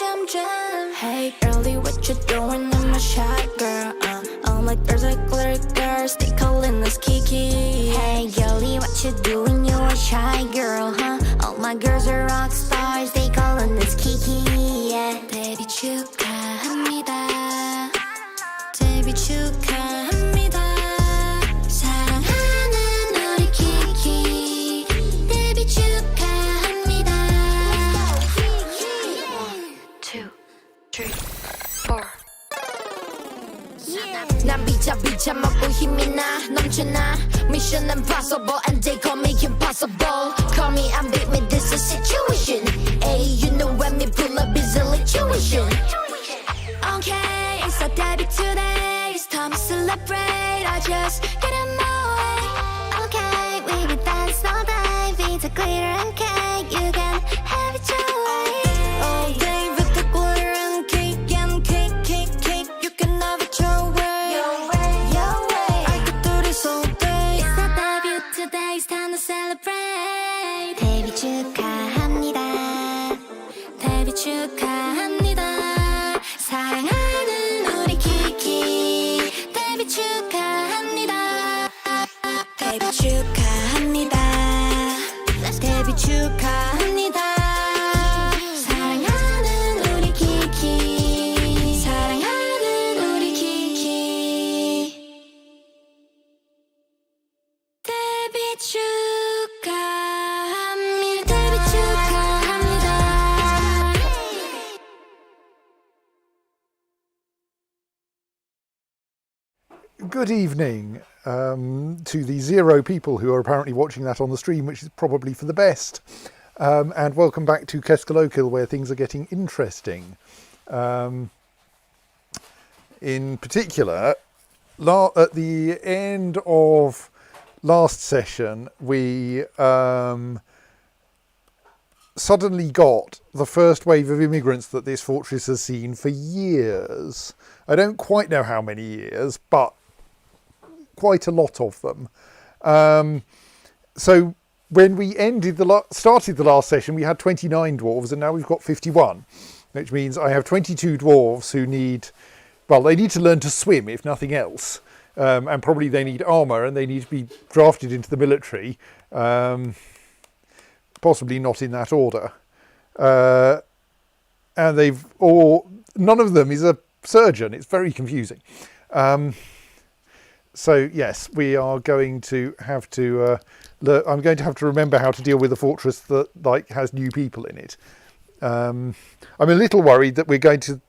Hey girlie, what you doing? I'm a shy girl. All my girls are glitter girls. They callin' us Kiki. Hey girlie, what you doing? You a shy girl, huh? All my girls are rock stars. They callin' us Kiki. Yeah. 데뷔 축하합니다. 데뷔 축하합니다. 사랑하는 우리 키키. 데뷔 축하합니다. 1, 2, 3, 4. 난 비자 먹고 힘이 나 넘쳐나. Mission impossible and they call me impossible. Call me and beat me, this a situation. Hey, you know when me pull up is a situation. Okay, it's our debut today. It's time to celebrate. I just get in my way. Okay, we will dance all day. Pizza, glitter and cake. You can have it your way. All day with the glitter and cake and cake. You can have it your way. Your way. I could do this all day. It's our debut today. It's time to celebrate. 데뷔 축하합니다. 데뷔 축하합니다. 사랑하는 우리 키키. 데뷔 축하합니다. 데뷔 축하합니다. 데뷔 축하합니다. 사랑하는 우리 키키. 사랑하는 우리 키키. 데뷔 축하합니다. 데뷔 축하합니다. Good evening to the 0 people who are apparently watching that on the stream, which is probably for the best. And welcome back to Keskalokil, where things are getting interesting. In particular, at the end of last session, we suddenly got the first wave of immigrants that this fortress has seen for years. I don't quite know how many years, but quite a lot of them. So when we started the last session, we had 29 dwarves, and now we've got 51, which means I have 22 dwarves who they need to learn to swim, if nothing else. And probably they need armour, and they need to be drafted into the military. Possibly not in that order. And none of them is a surgeon. It's very confusing. So yes, we are going to have to. I'm going to have to remember how to deal with a fortress that has new people in it. I'm a little worried that we're going to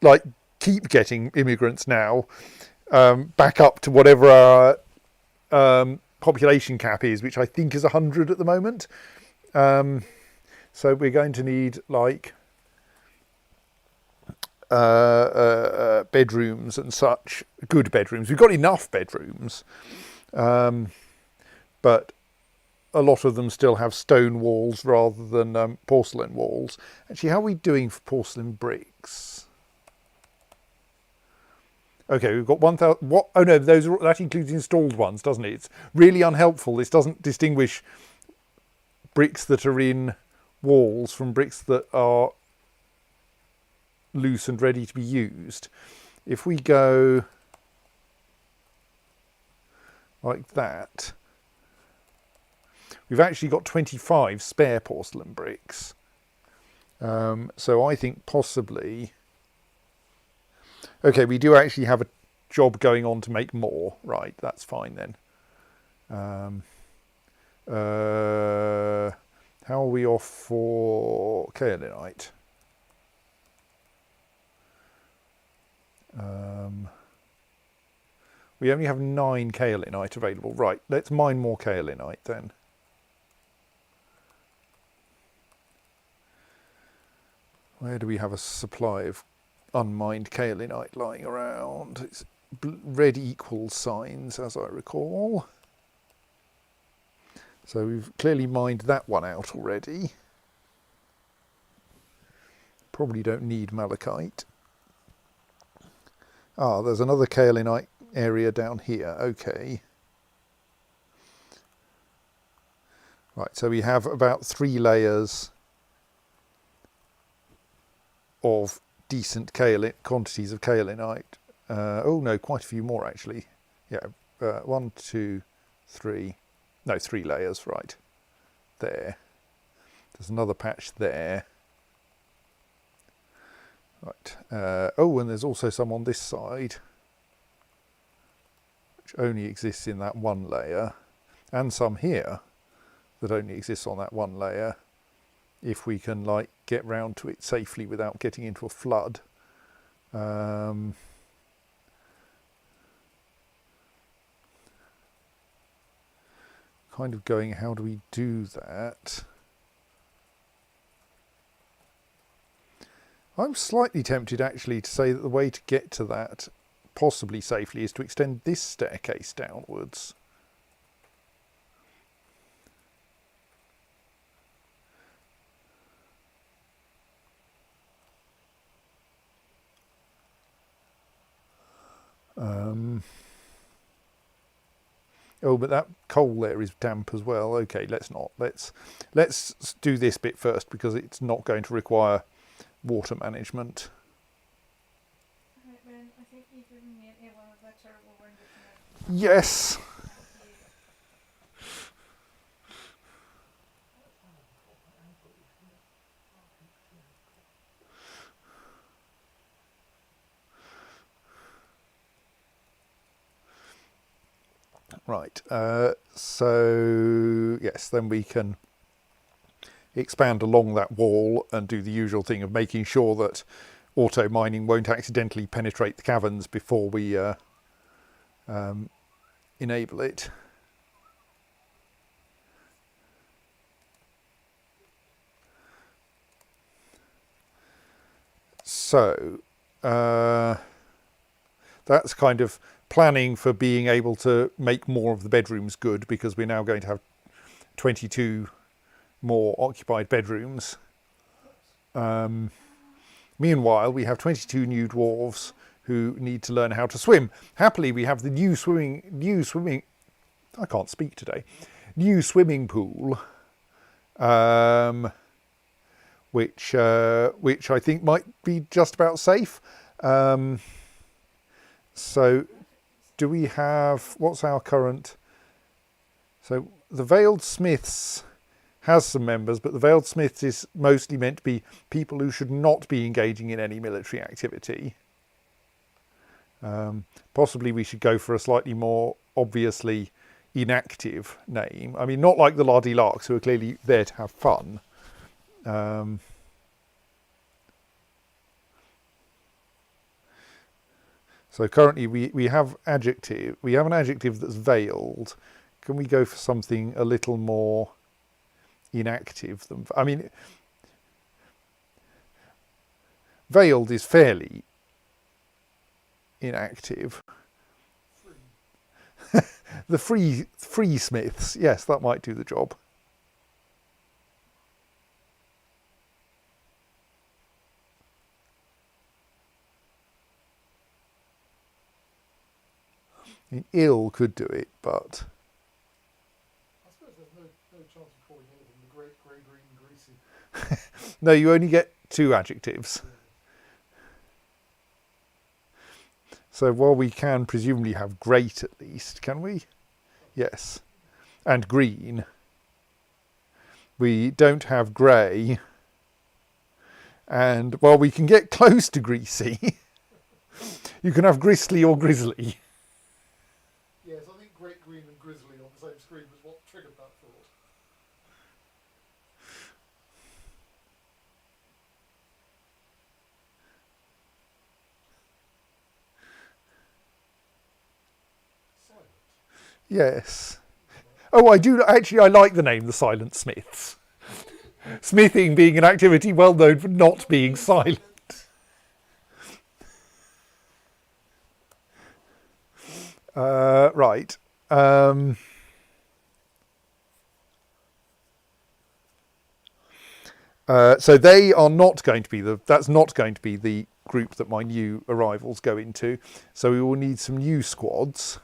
keep getting immigrants now, back up to whatever our population cap is, which I think is 100 at the moment. So we're going to need bedrooms and such, good bedrooms. We've got enough bedrooms, but a lot of them still have stone walls rather than porcelain walls. Actually, how are we doing for porcelain bricks? Okay, we've got 1,000. What? Oh no, that includes installed ones, doesn't it? It's really unhelpful. This doesn't distinguish bricks that are in walls from bricks that are loose and ready to be used. If we go like that, we've actually got 25 spare porcelain bricks. So I think possibly, okay, we do actually have a job going on to make more. Right, that's fine then. How are we off for kaolinite? We only have 9 kaolinite available. Right, let's mine more kaolinite then. Where do we have a supply of unmined kaolinite lying around? It's red equals signs, as I recall. So we've clearly mined that one out already. Probably don't need malachite. Ah, there's another kaolinite area down here. Okay. Right, so we have about 3 layers of decent quantities of kaolinite. Oh no, quite a few more actually. Yeah, 1, 2, 3. No, 3 layers, right. There. There's another patch there. Right. Oh, and there's also some on this side, which only exists in that one layer, and some here that only exists on that one layer. If we can like get round to it safely without getting into a flood. Kind of going, how do we do that? I'm slightly tempted actually to say that the way to get to that possibly safely is to extend this staircase downwards. Oh, but that coal there is damp as well. Okay, let's not. Let's do this bit first because it's not going to require water management. Right, Ben, I think you've given me one of that terrible rendition. Yes. Right, so yes, then we can expand along that wall and do the usual thing of making sure that auto mining won't accidentally penetrate the caverns before we enable it. So that's kind of planning for being able to make more of the bedrooms good, because we're now going to have 22 more occupied bedrooms. Meanwhile, we have 22 new dwarves who need to learn how to swim. Happily, we have the new swimming. I can't speak today. New swimming pool, which I think might be just about safe. So, do we have, what's our current? So the Veiled Smiths has some members, but the Veiled Smiths is mostly meant to be people who should not be engaging in any military activity. Possibly we should go for a slightly more obviously inactive name. I mean, not like the Lardy Larks, who are clearly there to have fun. So currently we have an adjective that's veiled. Can we go for something a little more inactive than, I mean, veiled is fairly inactive. The free smiths, yes, that might do the job. I mean, ill could do it, but I suppose there's no chance of calling anything the great, grey, green, greasy. no, you only get 2 adjectives. So while we can presumably have great at least, can we? Yes. And green. We don't have grey. And while we can get close to greasy, you can have gristly or grizzly. Yes, I think great, green and grizzly on the same screen was what triggered that thought. Silent. Yes. Oh, I do. Actually, I like the name, the Silent Smiths. Smithing being an activity well known for not being silent. Right. So they are not going to be that's not going to be the group that my new arrivals go into. So we will need some new squads.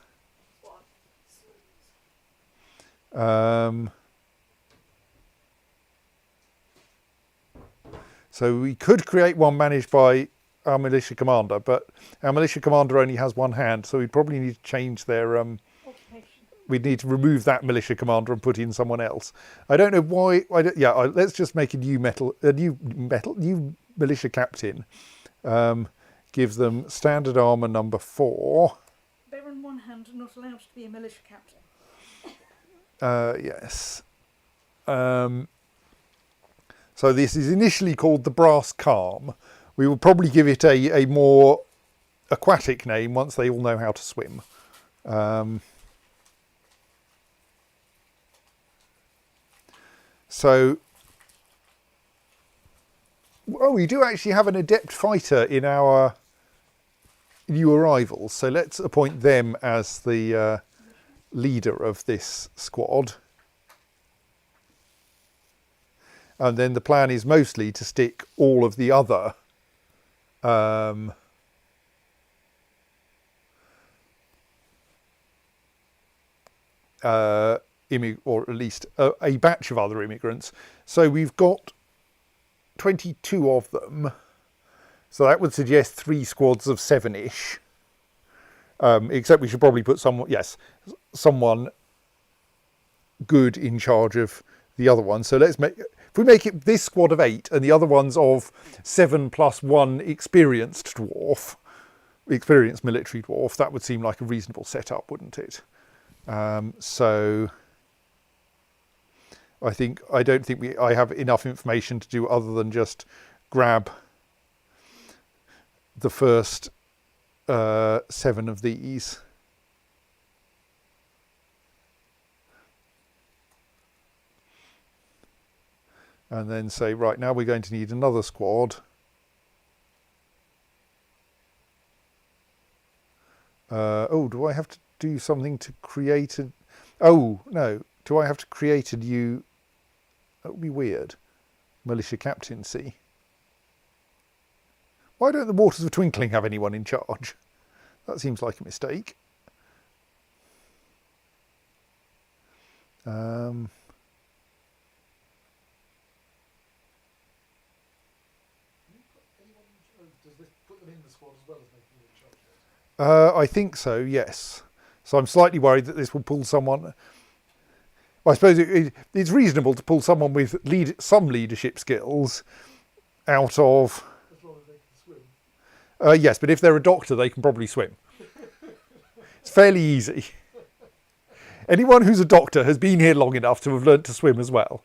So we could create one managed by our militia commander, but our militia commander only has one hand, so we'd probably need to change their Occupation. we'd need to remove that militia commander and put in someone else. I don't know why. Let's just make a new militia captain. Give them standard armor number 4. They're on one hand not allowed to be a militia captain. Yes. So this is initially called the Brass Calm. We will probably give it a more aquatic name once they all know how to swim. We do actually have an adept fighter in our new arrivals, so let's appoint them as the leader of this squad. And then the plan is mostly to stick all of the other or at least a batch of other immigrants. So we've got 22 of them. So that would suggest 3 squads of 7-ish. Except we should probably put someone good in charge of the other one. So if we make it this squad of 8 and the other ones of 7 plus 1 experienced military dwarf, that would seem like a reasonable setup, wouldn't it? So I don't think I have enough information to do other than just grab the first 7 of these. And then say, right, now we're going to need another squad. Do I have to do something to create a... Oh, no. Do I have to create a new... That would be weird. Militia captaincy. Why don't the Waters of Twinkling have anyone in charge? That seems like a mistake. Does this put them in the squad as well as making them in charge? I think so, yes. So I'm slightly worried that this will pull someone... Well, I suppose it's reasonable to pull someone with some leadership skills out of... As long as they can swim. Yes, but if they're a doctor, they can probably swim. It's fairly easy. Anyone who's a doctor has been here long enough to have learnt to swim as well.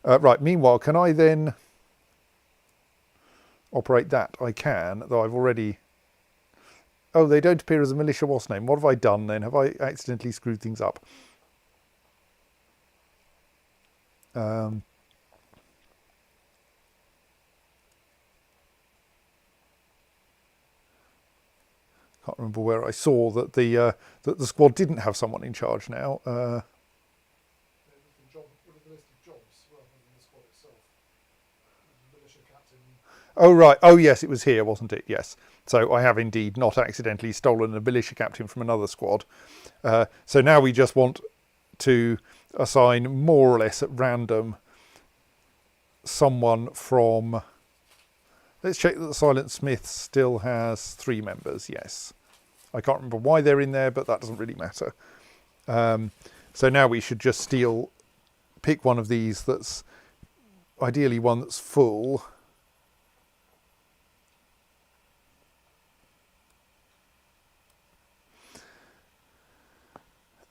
Right, meanwhile, can I then operate that? I can, though I've already... Oh, they don't appear as a militia wasp name. What have I done then? Have I accidentally screwed things up? Can't remember where I saw that the squad didn't have someone in charge now. What are the list of jobs rather than the squad itself? Militia captain. Oh, right. Oh, yes, it was here, wasn't it? Yes. So I have indeed not accidentally stolen a militia captain from another squad. So now we just want to assign more or less at random someone from... Let's check that the Silent Smith still has 3 members. Yes. I can't remember why they're in there, but that doesn't really matter. So now we should just pick one of these that's ideally one that's full.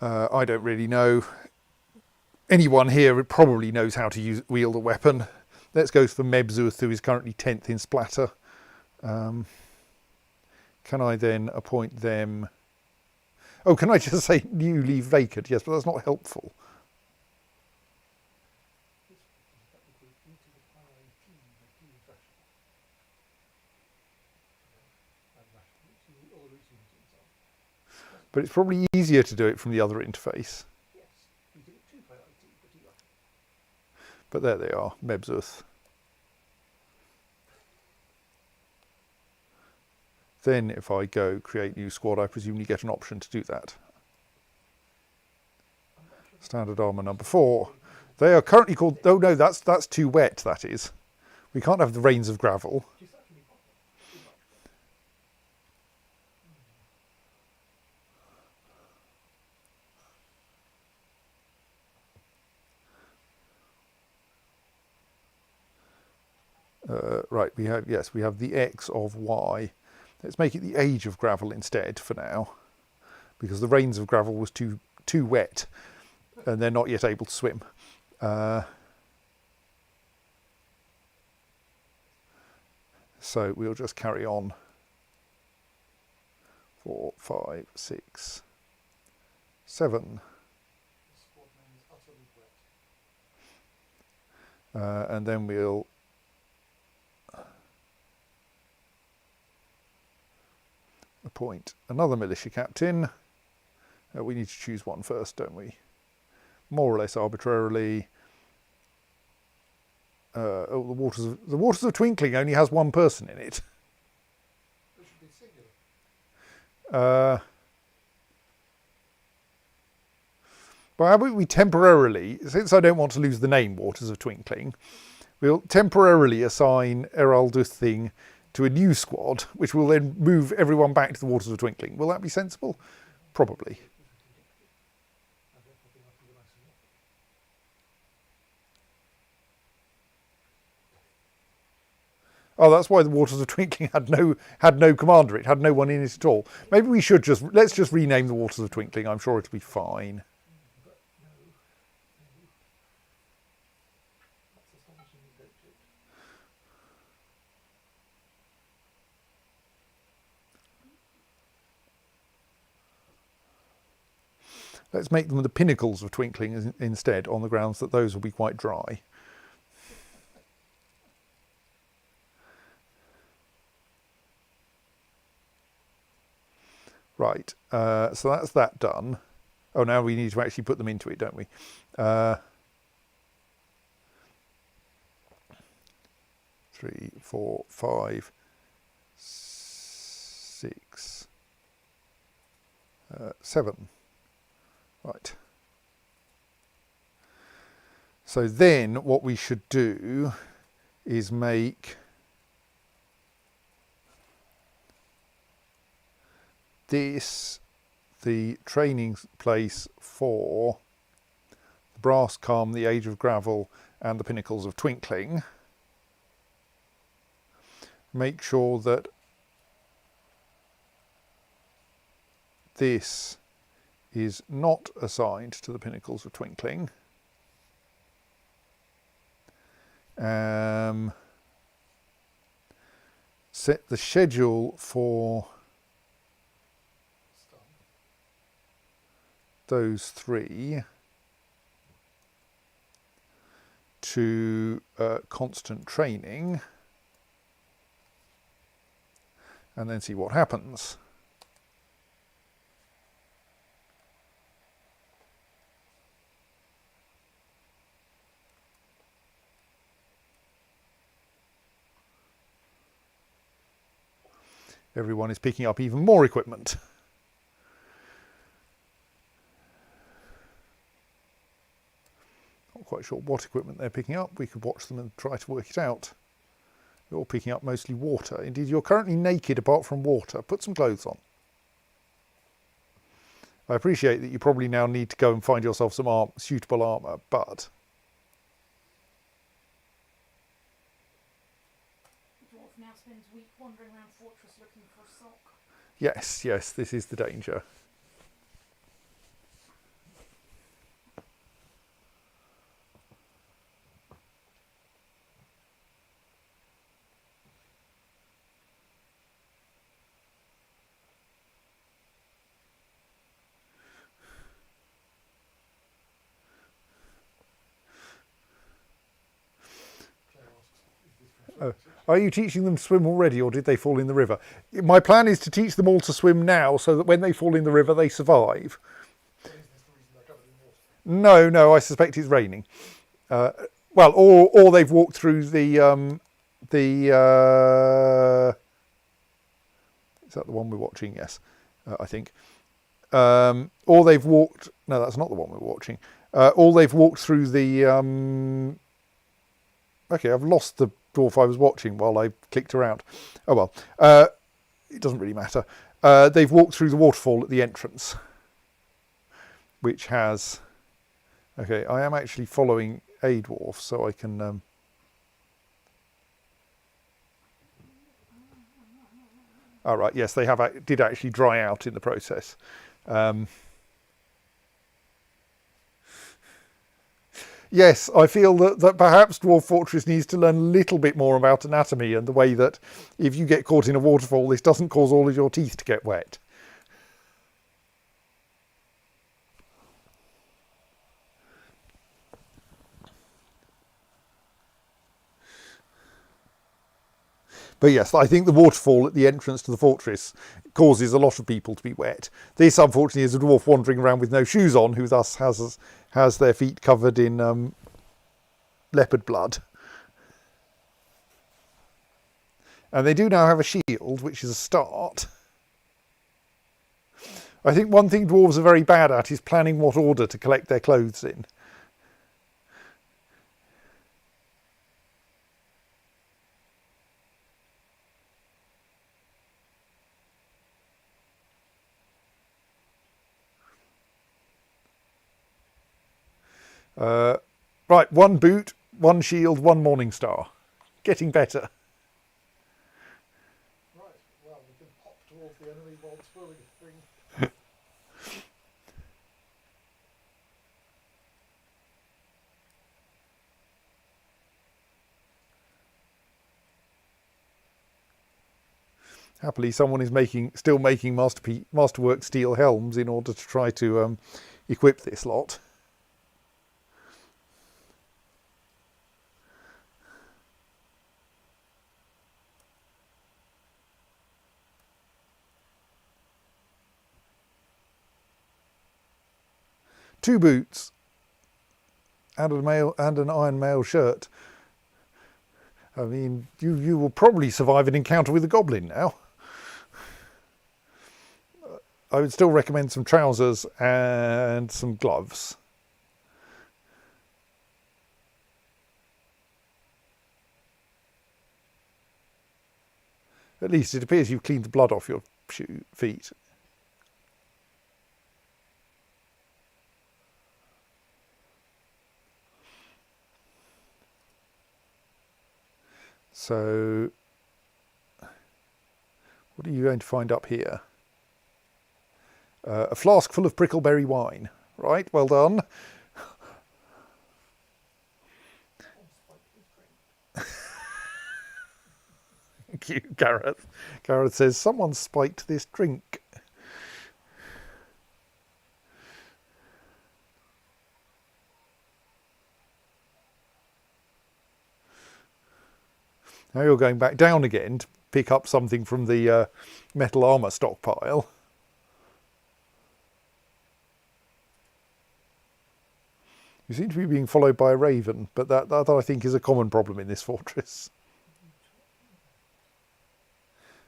I don't really know. Anyone here probably knows how to wield a weapon. Let's go for Mebzuth, who is currently 10th in Splatter. Can I then appoint them... Oh, can I just say new leave vacant? Yes, but that's not helpful. But it's probably easier to do it from the other interface. Yes, we do it too by IT, but you like. But there they are, Mebzuth. Then if I go create new squad, I presume you get an option to do that. Standard armour number 4. They are currently called... Oh no, that's too wet, that is. We can't have the rains of gravel. Just actually pop Right, we have the x of y. Let's make it the age of gravel instead for now, because the rains of gravel was too wet, and they're not yet able to swim. So we'll just carry on. 4, 5, 6, 7. the squad name is utterly wet. And then we'll appoint another militia captain. We need to choose one first, don't we? More or less arbitrarily. The Waters of Twinkling only has one person in it. It should be singular. But how about we temporarily, since I don't want to lose the name Waters of Twinkling, we'll temporarily assign Eralduthing to a new squad, which will then move everyone back to the Waters of Twinkling. Will that be sensible? Probably. Oh, that's why the Waters of Twinkling had no commander. It had no one in it at all. Maybe we should let's just rename the Waters of Twinkling. I'm sure it'll be fine. That's astonishing you don't do it. Let's make them the Pinnacles of Twinkling instead, on the grounds that those will be quite dry. Right, so that's that done. Oh, now we need to actually put them into it, don't we? 3, 4, 5, 6, 7. Right. So then what we should do is make this the training place for the Brass Calm, the Age of Gravel, and the Pinnacles of Twinkling. Make sure that this is not assigned to the Pinnacles of Twinkling. Set the schedule for those 3 to constant training, and then see what happens. Everyone is picking up even more equipment. Not quite sure what equipment they're picking up. We could watch them and try to work it out. You're all picking up mostly water. Indeed, you're currently naked apart from water. Put some clothes on. I appreciate that you probably now need to go and find yourself some suitable armour, but... The dwarf now spends week wandering around fortress looking for a sock. Yes, this is the danger. Are you teaching them to swim already, or did they fall in the river? My plan is to teach them all to swim now, so that when they fall in the river, they survive. No, I suspect it's raining. Well, or they've walked through the. Is that the one we're watching? Yes, I think. Or they've walked. No, that's not the one we're watching. Or they've walked through the. Okay, I've lost the dwarf I was watching while I clicked around. Oh well, it doesn't really matter. They've walked through the waterfall at the entrance, which has... Okay, I am actually following a dwarf, so I can... All right, yes, they did actually dry out in the process. Yes, I feel that perhaps Dwarf Fortress needs to learn a little bit more about anatomy and the way that if you get caught in a waterfall, this doesn't cause all of your teeth to get wet. But yes, I think the waterfall at the entrance to the fortress causes a lot of people to be wet. This, unfortunately, is a dwarf wandering around with no shoes on, who thus has their feet covered in leopard blood. And they do now have a shield, which is a start. I think one thing dwarves are very bad at is planning what order to collect their clothes in. Right, one boot, one shield, one morning star. Getting better. Right, well, we can pop towards the enemy while twirling a thing. Happily, someone is still making masterwork steel helms in order to try to equip this lot. Two boots and an iron mail shirt. I mean, you will probably survive an encounter with a goblin now. I would still recommend some trousers and some gloves. At least it appears you've cleaned the blood off your feet. So, what are you going to find up here? A flask full of prickleberry wine. Right, well done. Thank you, Gareth. Gareth says, someone spiked this drink. Now you're going back down again to pick up something from the metal armour stockpile. You seem to be being followed by a raven, but that I think is a common problem in this fortress.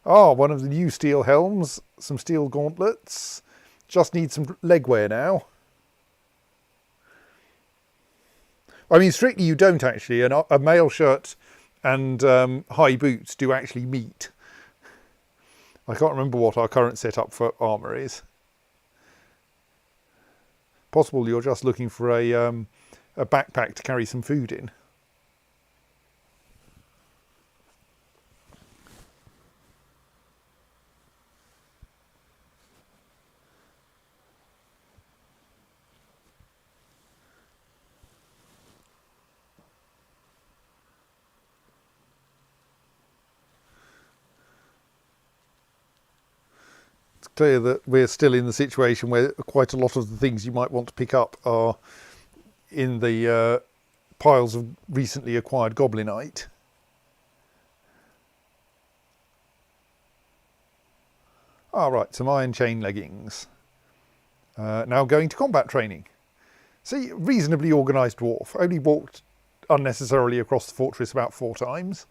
Ah, one of the new steel helms, some steel gauntlets. Just need some leg wear now. I mean, strictly you don't actually. A mail shirt and high boots do actually meet. I can't remember what our current setup for armour is. Possible you're just looking for a backpack to carry some food in. Clear that we're still in the situation where quite a lot of the things you might want to pick up are in the piles of recently acquired goblinite. Ah, right, some iron chain leggings. Now going to combat training. See, reasonably organised dwarf. Only walked unnecessarily across the fortress about 4 times.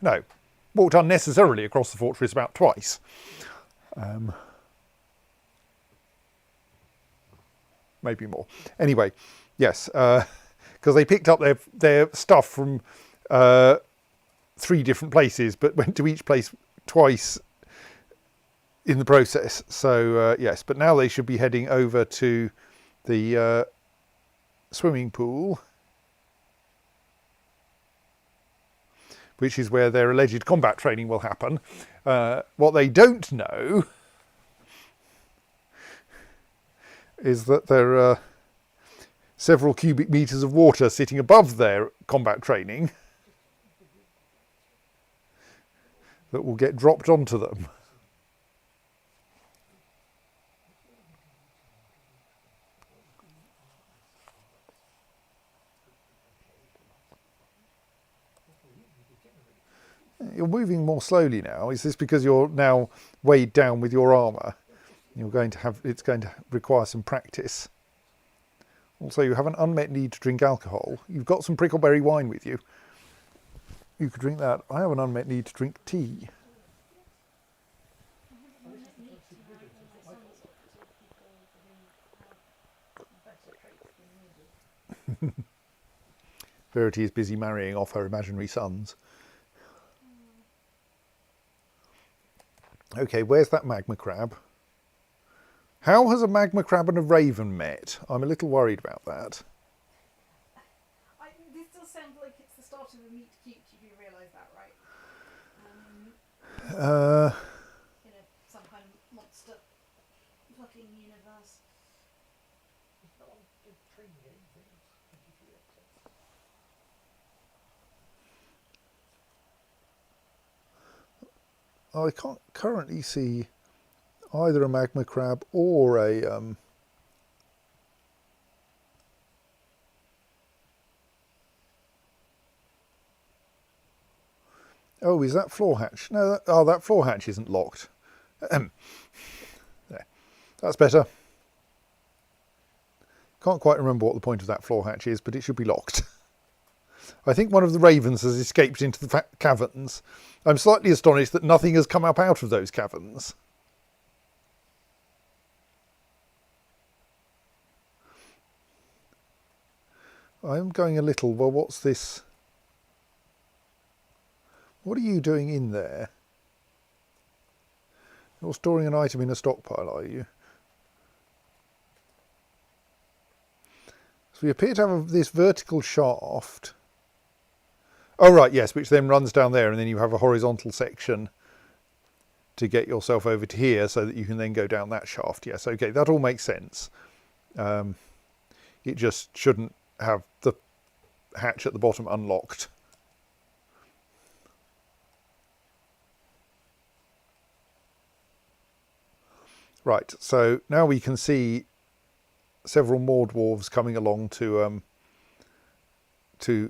No, walked unnecessarily across the fortress about twice. Maybe more. Anyway, yes, because they picked up their stuff from 3 different places, but went to each place twice in the process. So yes, but now they should be heading over to the swimming pool, which is where their alleged combat training will happen. What they don't know is that there are several cubic meters of water sitting above their combat training that will get dropped onto them. You're moving more slowly now. Is this because you're now weighed down with your armour? It's going to require some practice. Also, you have an unmet need to drink alcohol. You've got some prickleberry wine with you. You could drink that. I have an unmet need to drink tea. Verity is busy marrying off her imaginary sons. Okay, where's that magma crab? How has a magma crab and a raven met? I'm a little worried about that. This does sound like it's the start of a meet cute. You do realise that, right? Some kind of monster fucking universe. I can't currently see either a magma crab or a oh, is that floor hatch? No, that floor hatch isn't locked. There. That's better. Can't quite remember what the point of that floor hatch is, but it should be locked. I think one of the ravens has escaped into the caverns. I'm slightly astonished that nothing has come up out of those caverns. I'm going a little, well, what's this? What are you doing in there? You're storing an item in a stockpile, are you? So we appear to have this vertical shaft. Oh, right, yes, which then runs down there, and then you have a horizontal section to get yourself over to here so that you can then go down that shaft. Yes, okay, that all makes sense. It just shouldn't have the hatch at the bottom unlocked. Right, so now we can see several more dwarves coming along to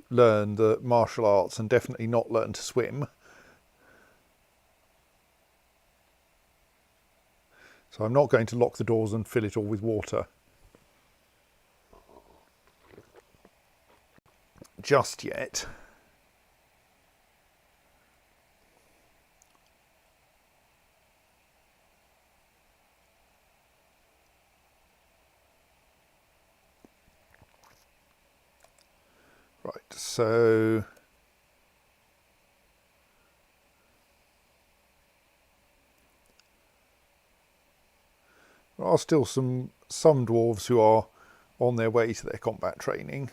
learn the martial arts and definitely not learn to swim. So I'm not going to lock the doors and fill it all with water just yet. Right, so there are still some dwarves who are on their way to their combat training.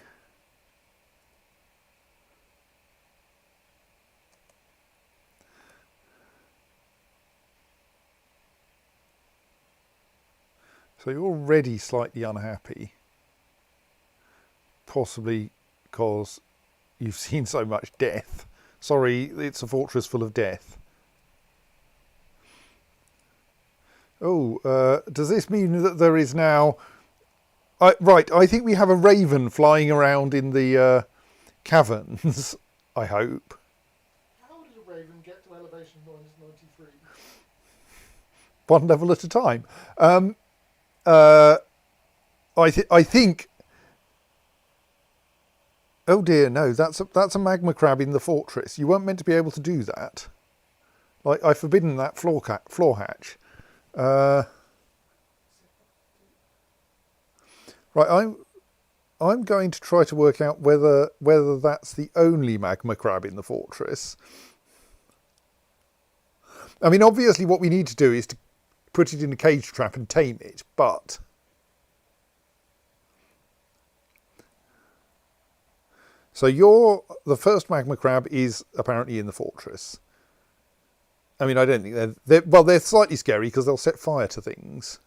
So you're already slightly unhappy, possibly because you've seen so much death. Sorry, it's a fortress full of death. Oh, does this mean that there is now... right, I think we have a raven flying around in the caverns, I hope. How did a raven get to elevation -93? One level at a time. I think... Oh dear, no, that's a magma crab in the fortress. You weren't meant to be able to do that. Like, I've forbidden that floor hatch. Right, I'm going to try to work out whether that's the only magma crab in the fortress. I mean, obviously what we need to do is to put it in a cage trap and tame it, but so the first magma crab is apparently in the fortress. I mean, I don't think they're slightly scary because they'll set fire to things.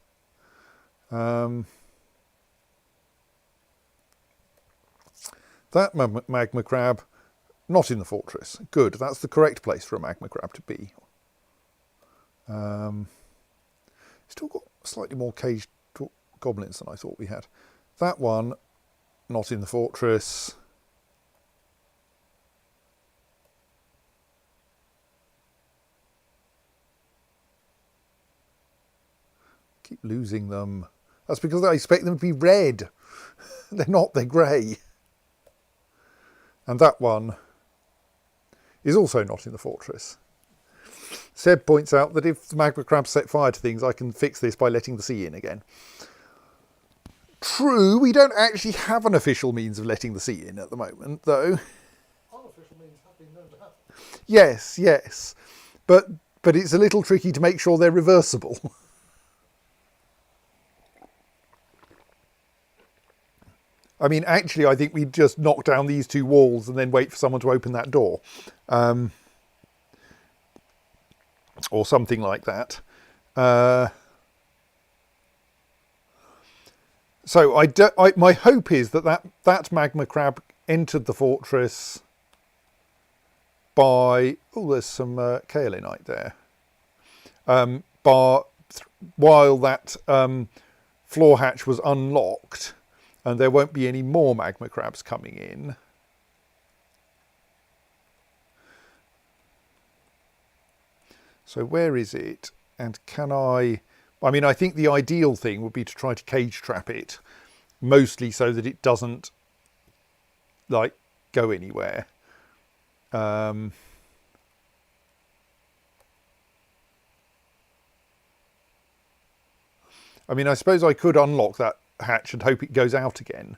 That magma crab, not in the fortress. Good, that's the correct place for a magma crab to be. Still got slightly more caged goblins than I thought we had. That one, not in the fortress. Keep losing them. That's because I expect them to be red. They're not, they're grey. And that one is also not in the fortress. Seb points out that if the magma crabs set fire to things, I can fix this by letting the sea in again. True, we don't actually have an official means of letting the sea in at the moment, though. Unofficial means have been known to happen. Yes, yes. But it's a little tricky to make sure they're reversible. I mean, actually, I think we'd just knock down these two walls and then wait for someone to open that door. Or something like that. So my hope is that magma crab entered the fortress by... Oh, there's some kaolinite there. While that floor hatch was unlocked... And there won't be any more magma crabs coming in. So where is it? And can I mean, I think the ideal thing would be to try to cage trap it, mostly so that it doesn't, like, go anywhere. I mean, I suppose I could unlock that hatch and hope it goes out again.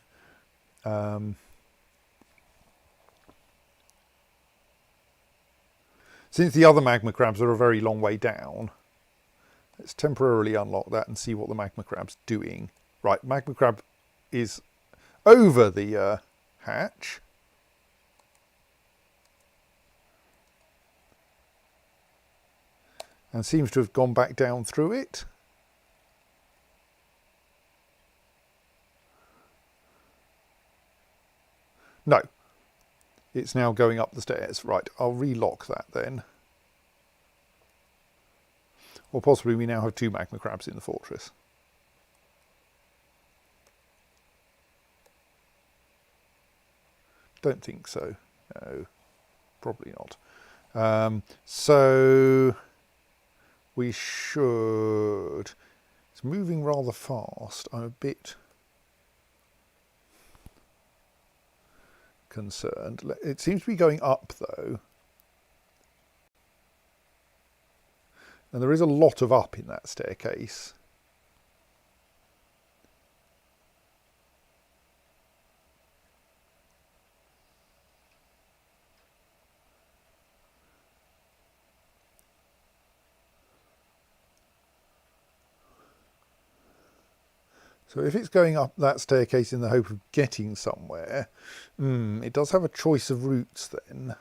Since the other magma crabs are a very long way down, let's temporarily unlock that and see what the magma crab's doing. Right, magma crab is over the hatch. And seems to have gone back down through it. No, it's now going up the stairs. Right, I'll relock that then. Or possibly we now have two magma crabs in the fortress. Don't think so. No, probably not. So we should... It's moving rather fast. I'm a bit... concerned. It seems to be going up though, and there is a lot of up in that staircase. So if it's going up that staircase in the hope of getting somewhere, it does have a choice of routes then.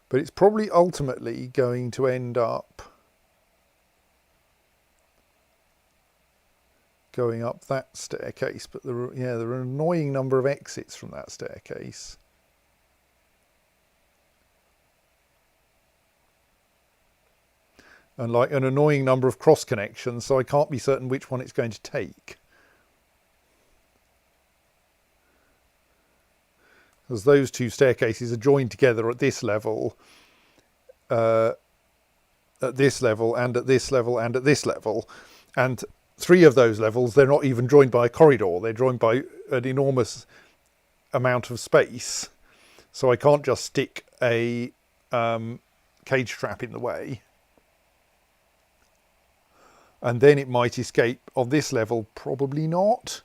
But it's probably ultimately going to end up going up that staircase. But there are an annoying number of exits from that staircase. And like an annoying number of cross connections, so I can't be certain which one it's going to take. Because those two staircases are joined together at this level, and at this level, and at this level. And three of those levels, they're not even joined by a corridor. They're joined by an enormous amount of space. So I can't just stick a cage trap in the way. and then it might escape on this level. Probably not,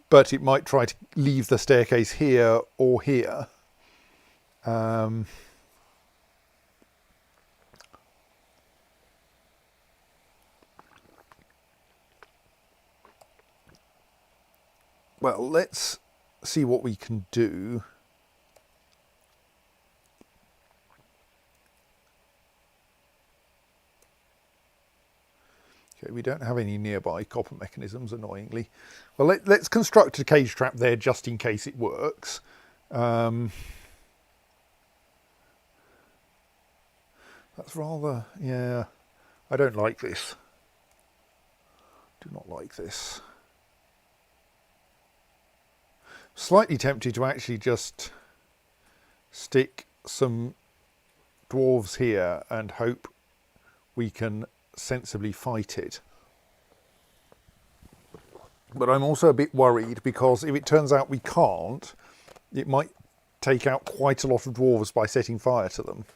but it might try to leave the staircase here or here. Well, let's see what we can do. Okay, we don't have any nearby copper mechanisms, annoyingly. Well, let's construct a cage trap there just in case it works. That's rather, yeah, I don't like this. Do not like this. Slightly tempted to actually just stick some dwarves here and hope we can sensibly fight it. But I'm also a bit worried because if it turns out we can't, it might take out quite a lot of dwarves by setting fire to them.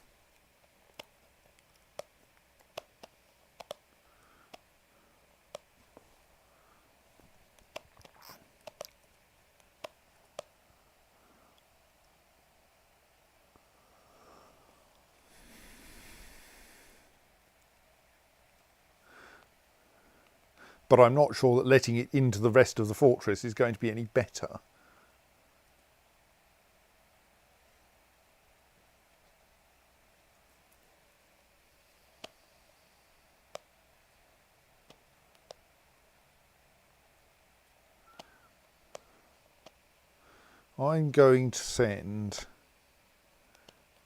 But I'm not sure that letting it into the rest of the fortress is going to be any better. I'm going to send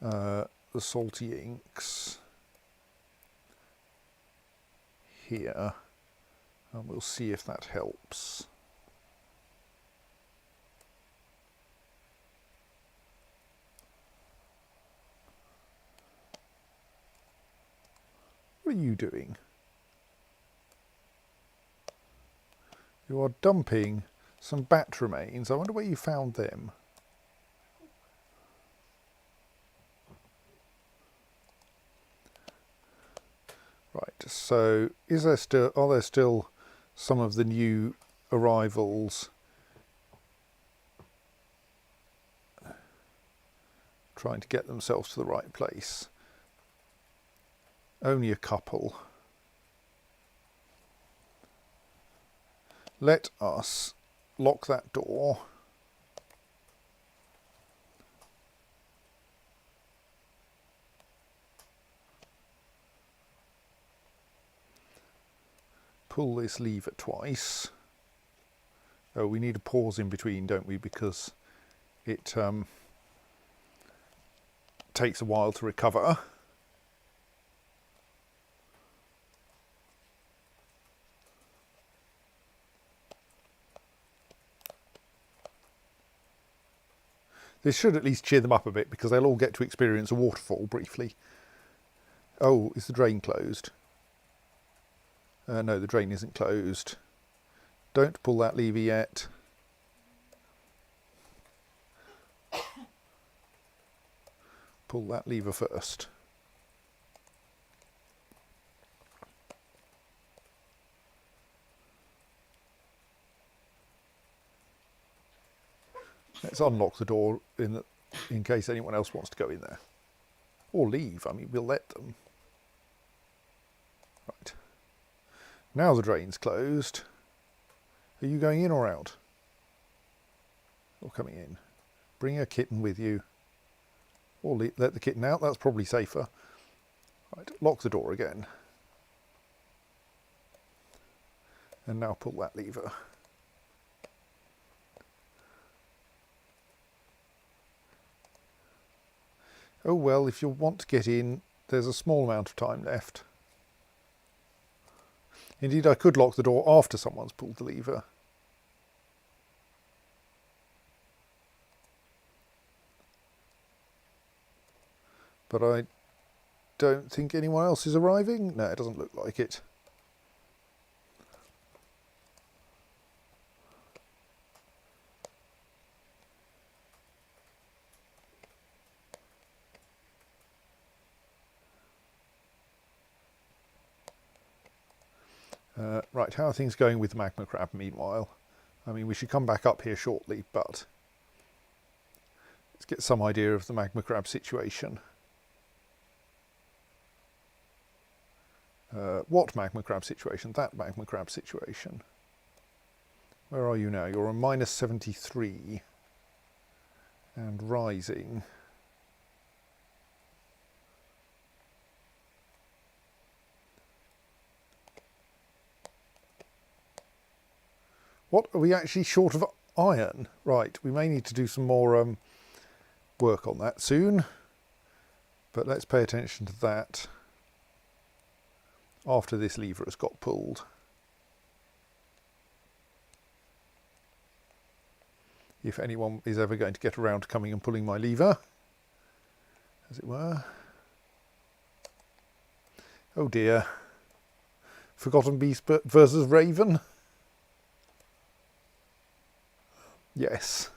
the salty inks here. And we'll see if that helps. What are you doing? You are dumping some bat remains. I wonder where you found them. Right, so are there still some of the new arrivals trying to get themselves to the right place? Only a couple. Let us lock that door. Pull this lever twice. Oh, we need a pause in between, don't we? Because it takes a while to recover. This should at least cheer them up a bit because they'll all get to experience a waterfall briefly. Oh, is the drain closed? No, the drain isn't closed. Don't pull that lever yet. Pull that lever first. Let's unlock the door in case anyone else wants to go in there. Or leave, I mean, we'll let them. Right. Now the drain's closed. Are you going in or out? Or coming in? Bring a kitten with you. Or let the kitten out, that's probably safer. Right, lock the door again. And now pull that lever. Oh well, if you want to get in, there's a small amount of time left. Indeed, I could lock the door after someone's pulled the lever. But I don't think anyone else is arriving. No, it doesn't look like it. Right, how are things going with the magma crab meanwhile? I mean, we should come back up here shortly, but let's get some idea of the magma crab situation. What magma crab situation? That magma crab situation. Where are you now? You're on minus 73 and rising. What, are we actually short of iron? Right, we may need to do some more work on that soon, but let's pay attention to that after this lever has got pulled. If anyone is ever going to get around to coming and pulling my lever, as it were. Oh dear. Forgotten Beast versus Raven. Yes.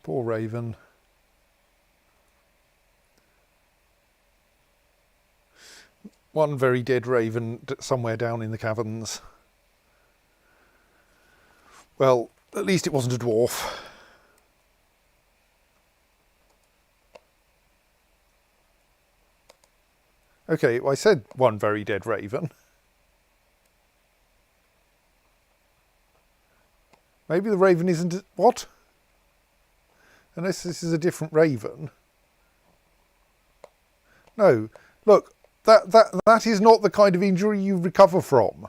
Poor Raven. One very dead raven somewhere down in the caverns. Well, at least it wasn't a dwarf. Okay, well, I said one very dead raven. Maybe the raven isn't... What? Unless this is a different raven. No, look, that is not the kind of injury you recover from.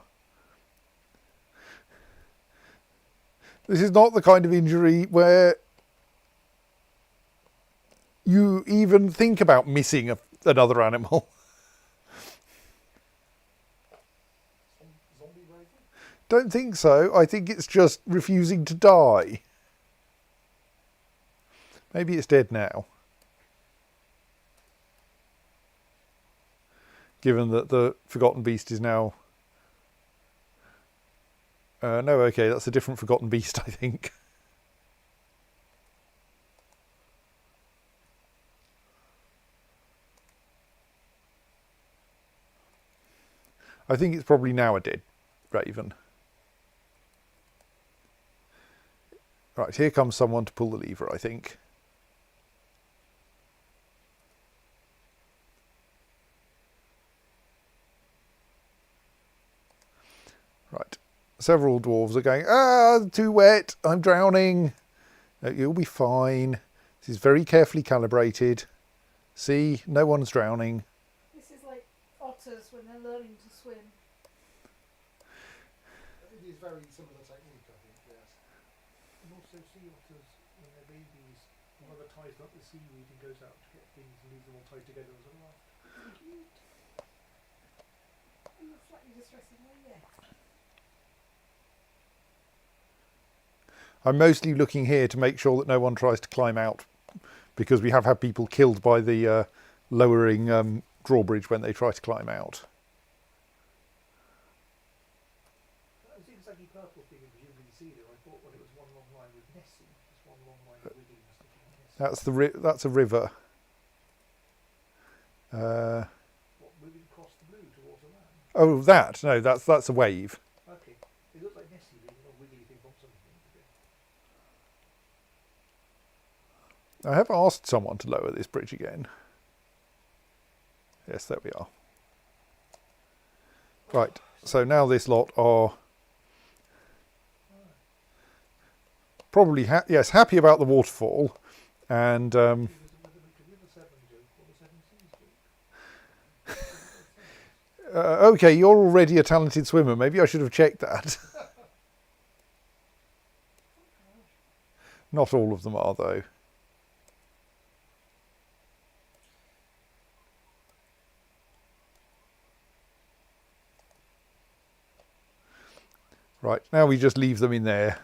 This is not the kind of injury where you even think about missing another animal. Zombie raven? Don't think so. I think it's just refusing to die. Maybe it's dead now. Given that the Forgotten Beast is now... no, okay, that's a different Forgotten Beast, I think. I think it's probably now a dead raven. Right, here comes someone to pull the lever, I think. Right, several dwarves are going, ah, too wet, I'm drowning. No, you'll be fine. This is very carefully calibrated. See, no one's drowning. This is like otters when they're learning to swim. It is very similar technique, I think, yes. And also sea otters, when they're babies, the mother ties up the seaweed and goes out to get things and leaves them all tied together as a raft. Are you slightly distressing me? Yeah. I'm mostly looking here to make sure that no one tries to climb out, because we have had people killed by the lowering drawbridge when they try to climb out. That was the exactly purple thing in presumably the sea there. I thought when it was one long line with Nessie, just one long line of wiggling sticking Nessie. That's a river. What, moving across the blue towards the land? Oh, that? No, that's a wave. Okay. It looks like Nessie being a wiggly thing from something. I have asked someone to lower this bridge again. Yes, there we are. Right, so now this lot are probably happy about the waterfall, and okay, you're already a talented swimmer. Maybe I should have checked that. Not all of them are, though. Right, now we just leave them in there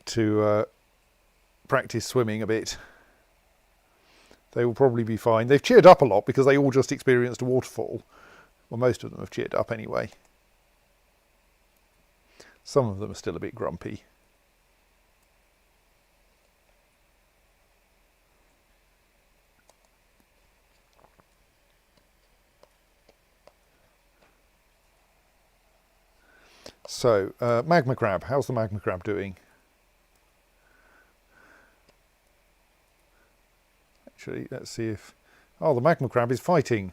to practice swimming a bit. They will probably be fine. They've cheered up a lot because they all just experienced a waterfall. Well, most of them have cheered up anyway. Some of them are still a bit grumpy. So, magma crab. How's the magma crab doing? Actually, let's see if... Oh, the magma crab is fighting.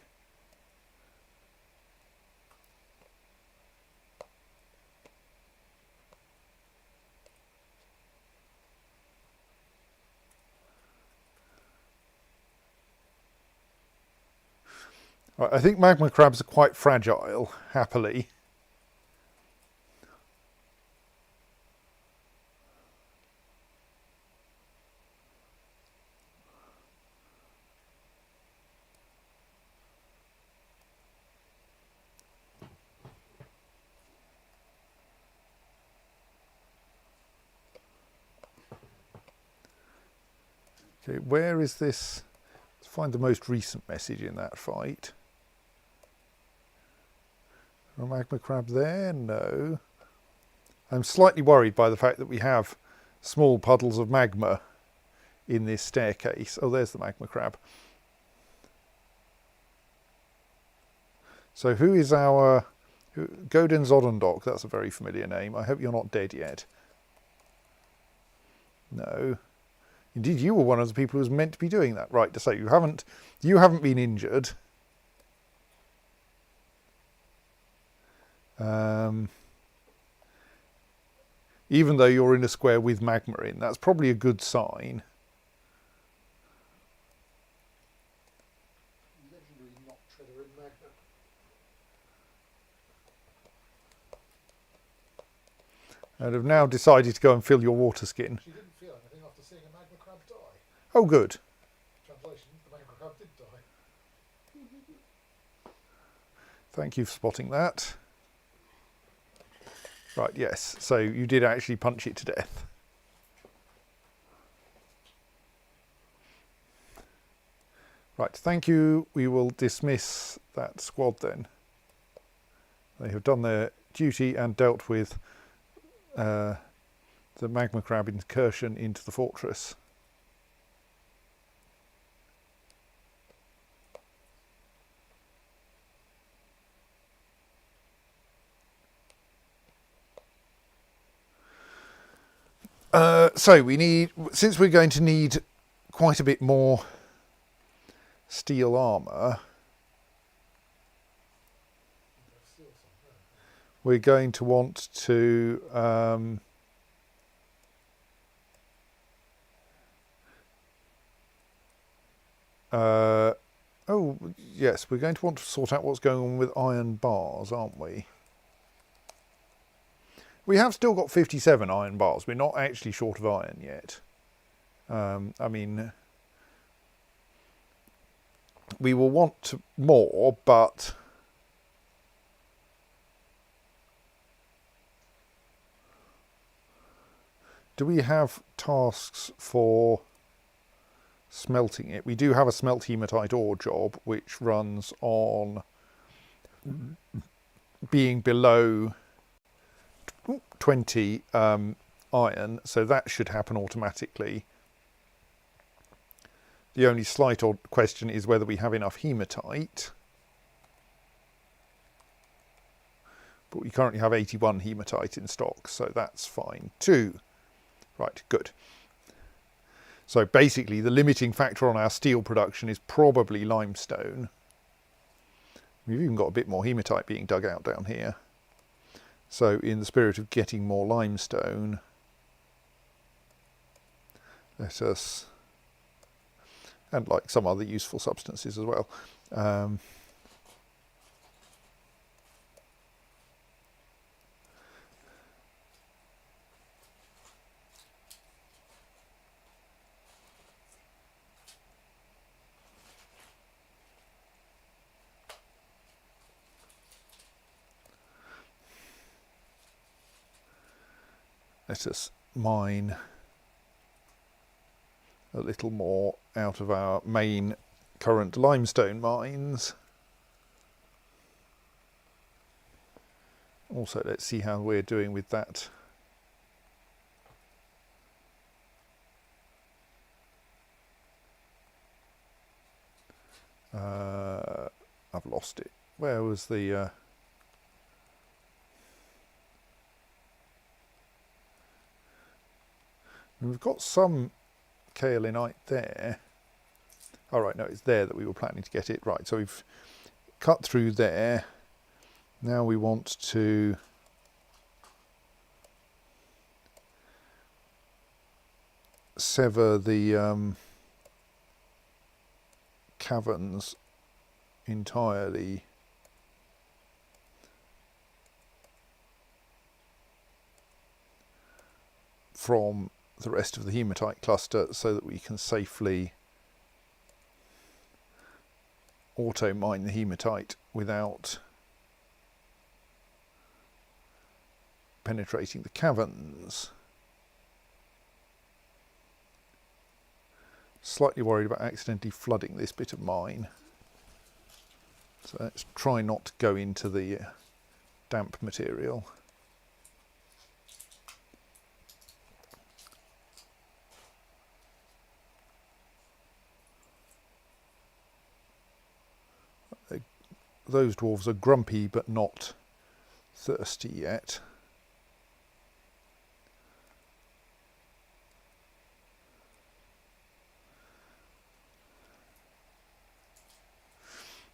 Right, I think magma crabs are quite fragile, happily. Okay, where is this? Let's find the most recent message in that fight. A magma crab there? No. I'm slightly worried by the fact that we have small puddles of magma in this staircase. Oh, there's the magma crab. So who is our... Godin Zodendok, that's a very familiar name. I hope you're not dead yet. No. Indeed, you were one of the people who was meant to be doing that. Right, so you haven't been injured. Even though you're in a square with magma in, that's probably a good sign. Legendary not treader in magma. And have now decided to go and fill your water skin. She didn't feel anything after seeing a magma crab die. Oh, good. Translation, the magma crab did die. Thank you for spotting that. Right, yes. So you did actually punch it to death. Right, thank you. We will dismiss that squad then. They have done their duty and dealt with the magma crab incursion into the fortress. So we need, since we're going to need quite a bit more steel armour, we're going to want to oh yes, we're going to want to sort out what's going on with iron bars, aren't we? We have still got 57 iron bars. We're not actually short of iron yet. I mean, we will want more, but do we have tasks for smelting it? We do have a smelt hematite ore job, which runs on being below 20 iron, so that should happen automatically. The only slight odd question is whether we have enough hematite. But we currently have 81 hematite in stock, so that's fine too. Right, good. So basically the limiting factor on our steel production is probably limestone. We've even got a bit more hematite being dug out down here. So in the spirit of getting more limestone, let us, and like some other useful substances as well, let us mine a little more out of our main current limestone mines. Also, let's see how we're doing with that. I've lost it. Where was the... We've got some kaolinite there. All right, no, it's there that we were planning to get it. Right, so we've cut through there. Now we want to sever the caverns entirely from the rest of the hematite cluster so that we can safely auto mine the hematite without penetrating the caverns. Slightly worried about accidentally flooding this bit of mine. So let's try not to go into the damp material. Those dwarves are grumpy but not thirsty yet.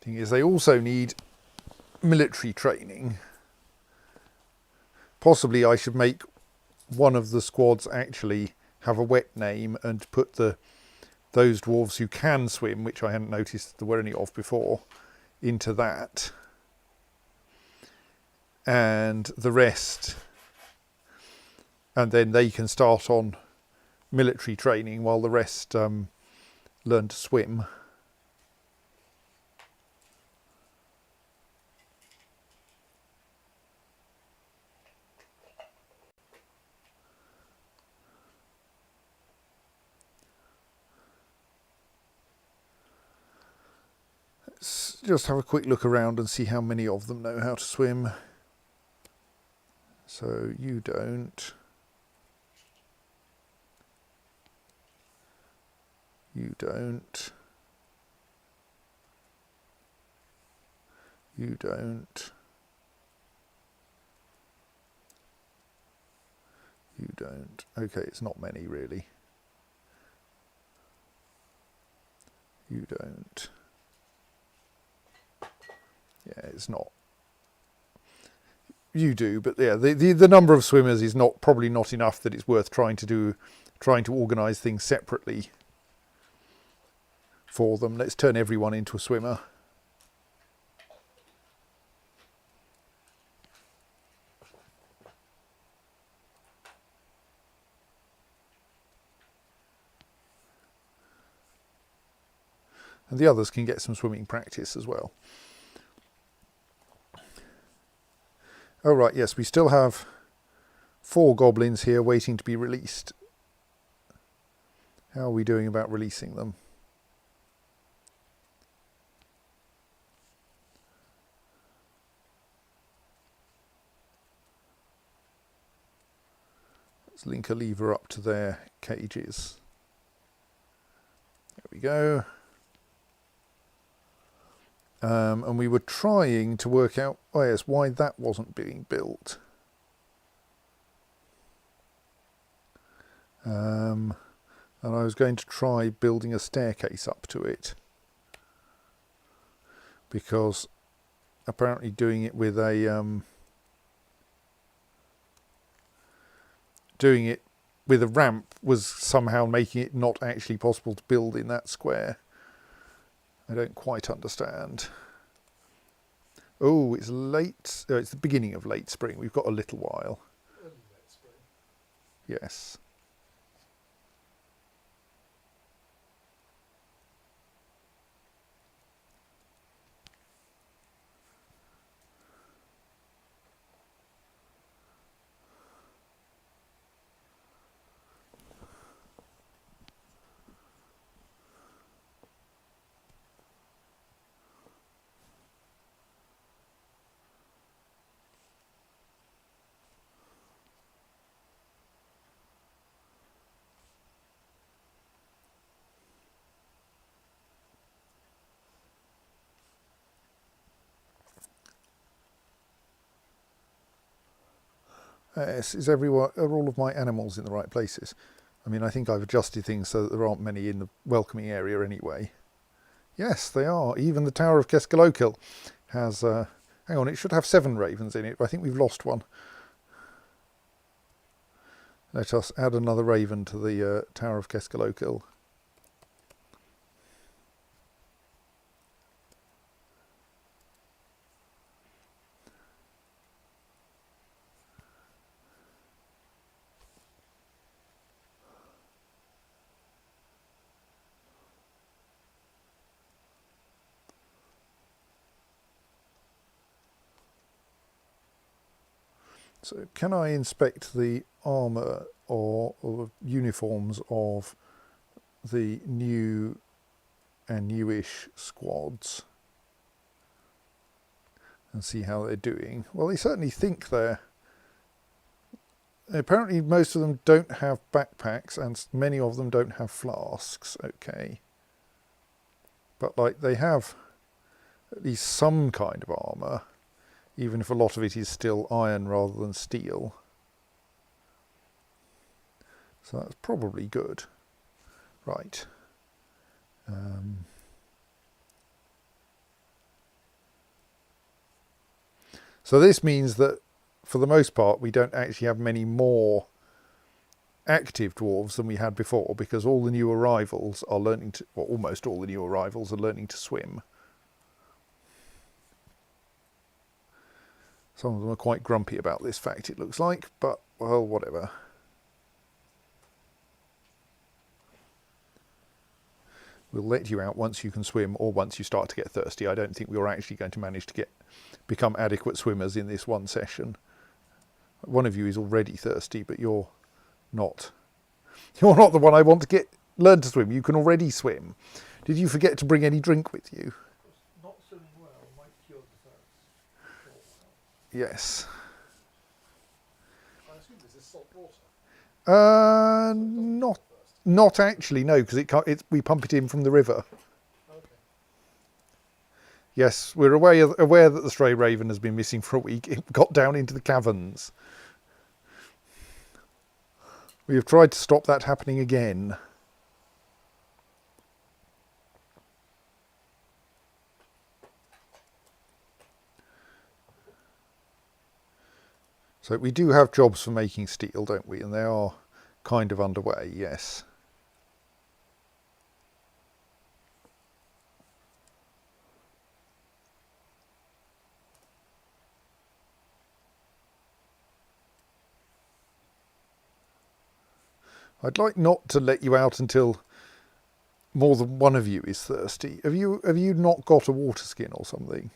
Thing is, they also need military training. Possibly I should make one of the squads actually have a wet name and put those dwarves who can swim, which I hadn't noticed there were any of before, into that. And the rest, and then they can start on military training while the rest learn to swim. Let's just have a quick look around and see how many of them know how to swim. So you don't. You don't. You don't. You don't. Okay, it's not many really. You don't. Yeah, it's not. You do, but yeah, the number of swimmers is probably not enough that it's worth trying to organise things separately for them. Let's turn everyone into a swimmer. And the others can get some swimming practice as well. Oh right, yes, we still have 4 goblins here waiting to be released. How are we doing about releasing them? Let's link a lever up to their cages. There we go. And we were trying to work out, oh yes, why that wasn't being built. And I was going to try building a staircase up to it, because apparently doing it with a ramp was somehow making it not actually possible to build in that square. I don't quite understand. Oh, it's late. It's the beginning of late spring. We've got a little while. Early late spring. Yes. Yes, is everyone, are all of my animals in the right places? I mean, I think I've adjusted things so that there aren't many in the welcoming area anyway. Yes, they are. Even the Tower of Keskalokil has, hang on, it should have 7 ravens in it, but I think we've lost one. Let us add another raven to the Tower of Keskalokil. So can I inspect the armour or uniforms of the new and newish squads and see how they're doing? Well, they certainly think they're... Apparently most of them don't have backpacks and many of them don't have flasks, okay. But like they have at least some kind of armour, even if a lot of it is still iron rather than steel. So that's probably good. Right. So this means that for the most part we don't actually have many more active dwarves than we had before, because all the new arrivals are learning to, or almost all the new arrivals are learning to swim. Some of them are quite grumpy about this fact, it looks like, but, well, whatever. We'll let you out once you can swim or once you start to get thirsty. I don't think we're actually going to manage to become adequate swimmers in this one session. One of you is already thirsty, but you're not. You're not the one I want to learn to swim. You can already swim. Did you forget to bring any drink with you? Not swimming well might cure the thirst. For a while. Yes. I assume this is salt water. Not actually, no, because we pump it in from the river. Okay. Yes, we're aware that the stray raven has been missing for a week. It got down into the caverns. We have tried to stop that happening again. So we do have jobs for making steel, don't we? And they are kind of underway, yes. I'd like not to let you out until more than one of you is thirsty. Have you not got a water skin or something?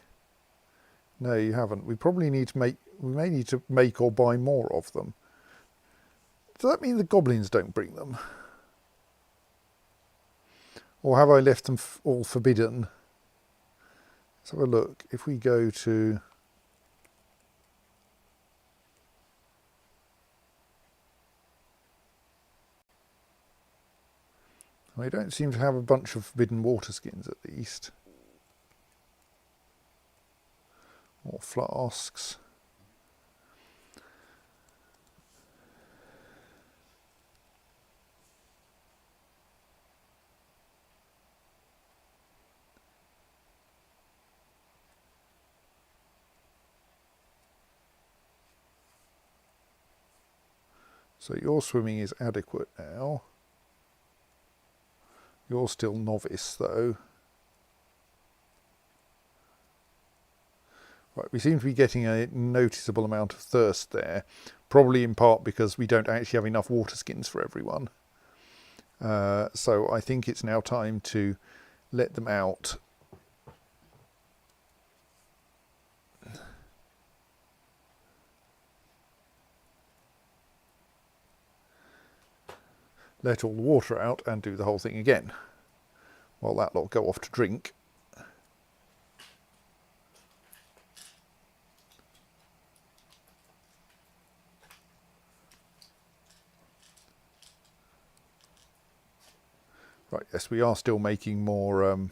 No, you haven't. We probably need to we may need to make or buy more of them. Does that mean the goblins don't bring them? Or have I left them all forbidden? Let's have a look. If we go to... I don't seem to have a bunch of forbidden water skins at least. Or flasks. So your swimming is adequate now. You're still novice though. Right, we seem to be getting a noticeable amount of thirst there, probably in part because we don't actually have enough water skins for everyone. So I think it's now time to let them out. Let all the water out and do the whole thing again. While that lot go off to drink. Right, yes, we are still making more...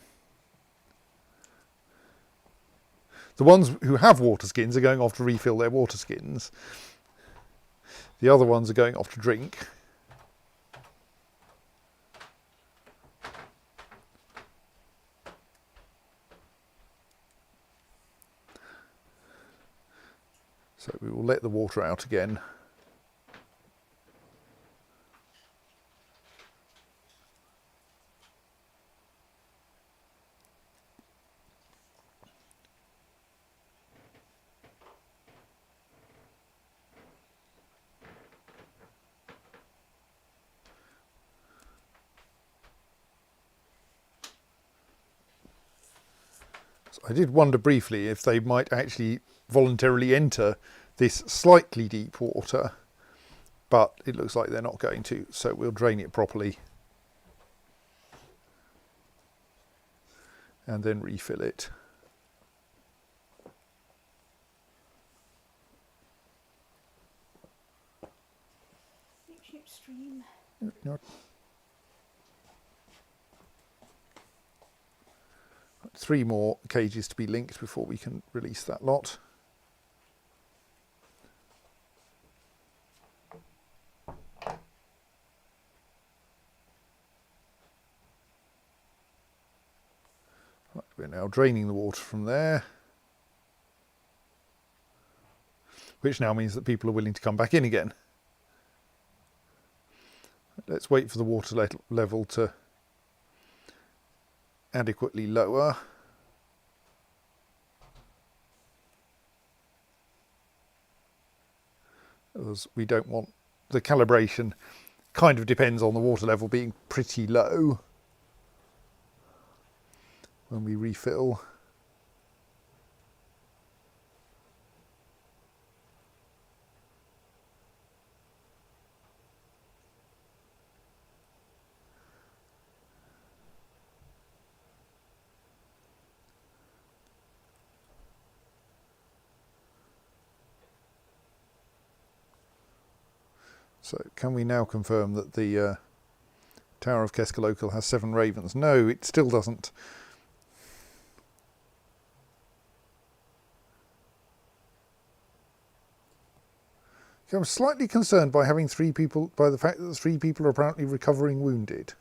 The ones who have water skins are going off to refill their water skins. The other ones are going off to drink. So we will let the water out again. So I did wonder briefly if they might actually voluntarily enter this slightly deep water, but it looks like they're not going to, so we'll drain it properly and then refill it. Stream. No. 3 more cages to be linked before we can release that lot. Right, we're now draining the water from there, which now means that people are willing to come back in again. Let's wait for the water level to adequately lower. As we don't want the calibration, kind of depends on the water level being pretty low when we refill. So can we now confirm that the Tower of Keskalokil has 7 ravens? No, it still doesn't. I'm slightly concerned by having 3 people, by the fact that 3 people are apparently recovering wounded.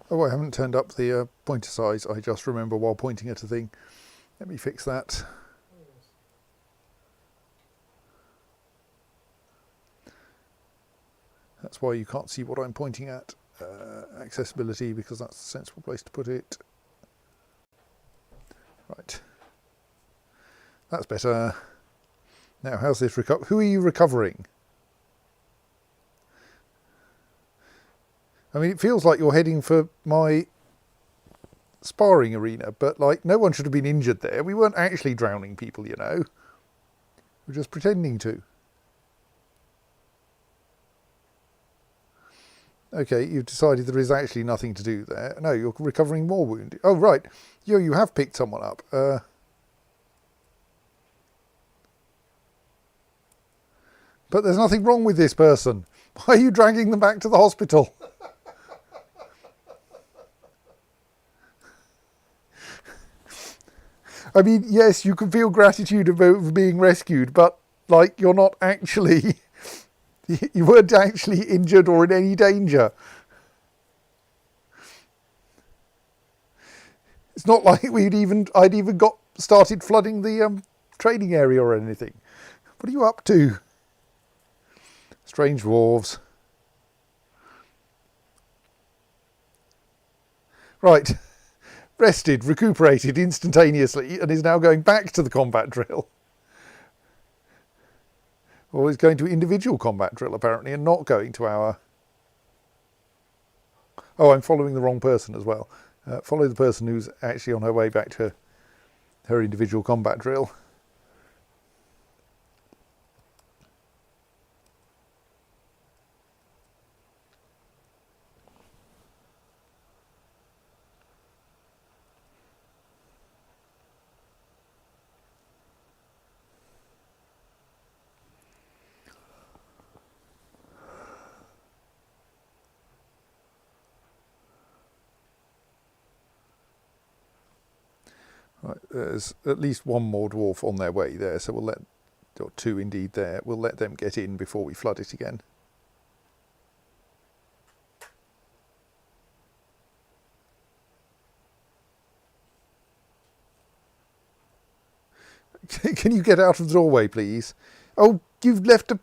Oh, I haven't turned up the pointer size. I just remember while pointing at a thing. Let me fix that. That's why you can't see what I'm pointing at. Accessibility, because that's the sensible place to put it. Right. That's better. Now, how's this recover? Who are you recovering? I mean, it feels like you're heading for my sparring arena, but like no one should have been injured there. We weren't actually drowning people, you know. We're just pretending to. Okay, you've decided there is actually nothing to do there. No, you're recovering more wounded. Oh, right. You have picked someone up. But there's nothing wrong with this person. Why are you dragging them back to the hospital? I mean, yes, you can feel gratitude over being rescued, but, like, you're not actually... You weren't actually injured or in any danger. It's not like I'd even got started flooding the training area or anything. What are you up to? Strange dwarves. Right. Rested, recuperated instantaneously, and is now going back to the combat drill. Or is going to individual combat drill, apparently, and not going to our... Oh, I'm following the wrong person as well. Follow the person who's actually on her way back to her individual combat drill. Right, there's at least one more dwarf on their way there, so we'll let, or two indeed there, we'll let them get in before we flood it again. Can you get out of the doorway, please? Oh, you've left a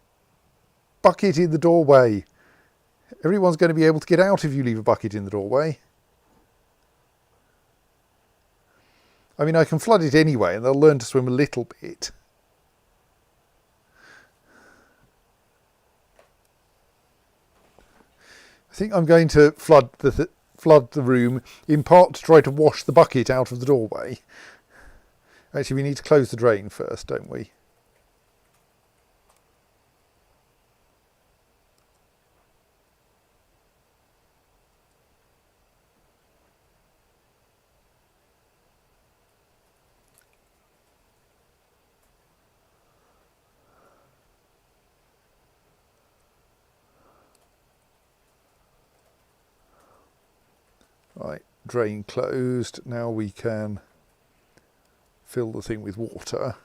bucket in the doorway. Everyone's going to be able to get out if you leave a bucket in the doorway. I mean, I can flood it anyway, and they'll learn to swim a little bit. I think I'm going to flood the room, in part to try to wash the bucket out of the doorway. Actually, we need to close the drain first, don't we? Right, drain closed. Now we can fill the thing with water.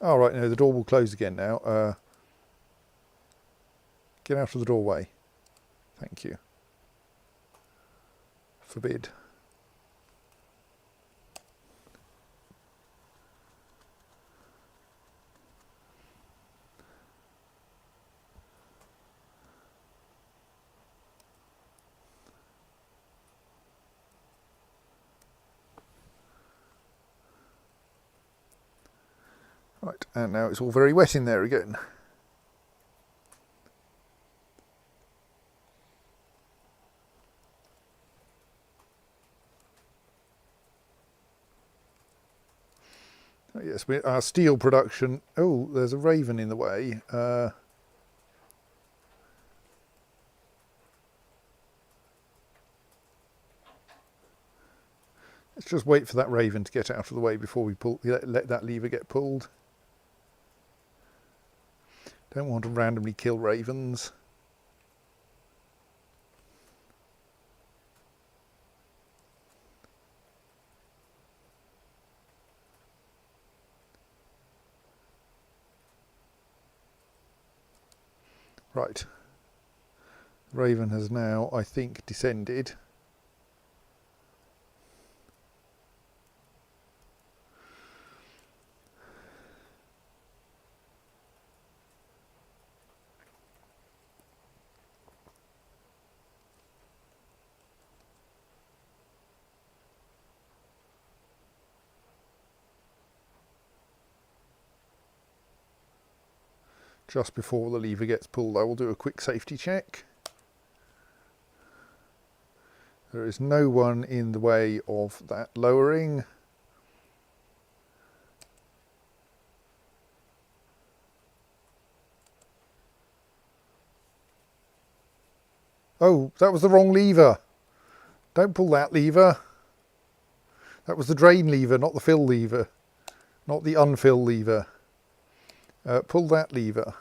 Oh, right, no, the door will close again now. Get out of the doorway. Thank you. Forbid. Right, and now it's all very wet in there again. Oh, yes, our steel production... Oh, there's a raven in the way. Let's just wait for that raven to get out of the way before we let that lever get pulled. Don't want to randomly kill ravens. Right. Raven has now, I think, descended. Just before the lever gets pulled, I will do a quick safety check. There is no one in the way of that lowering. Oh, that was the wrong lever. Don't pull that lever. That was the drain lever, not the fill lever. Not the unfill lever. Pull that lever.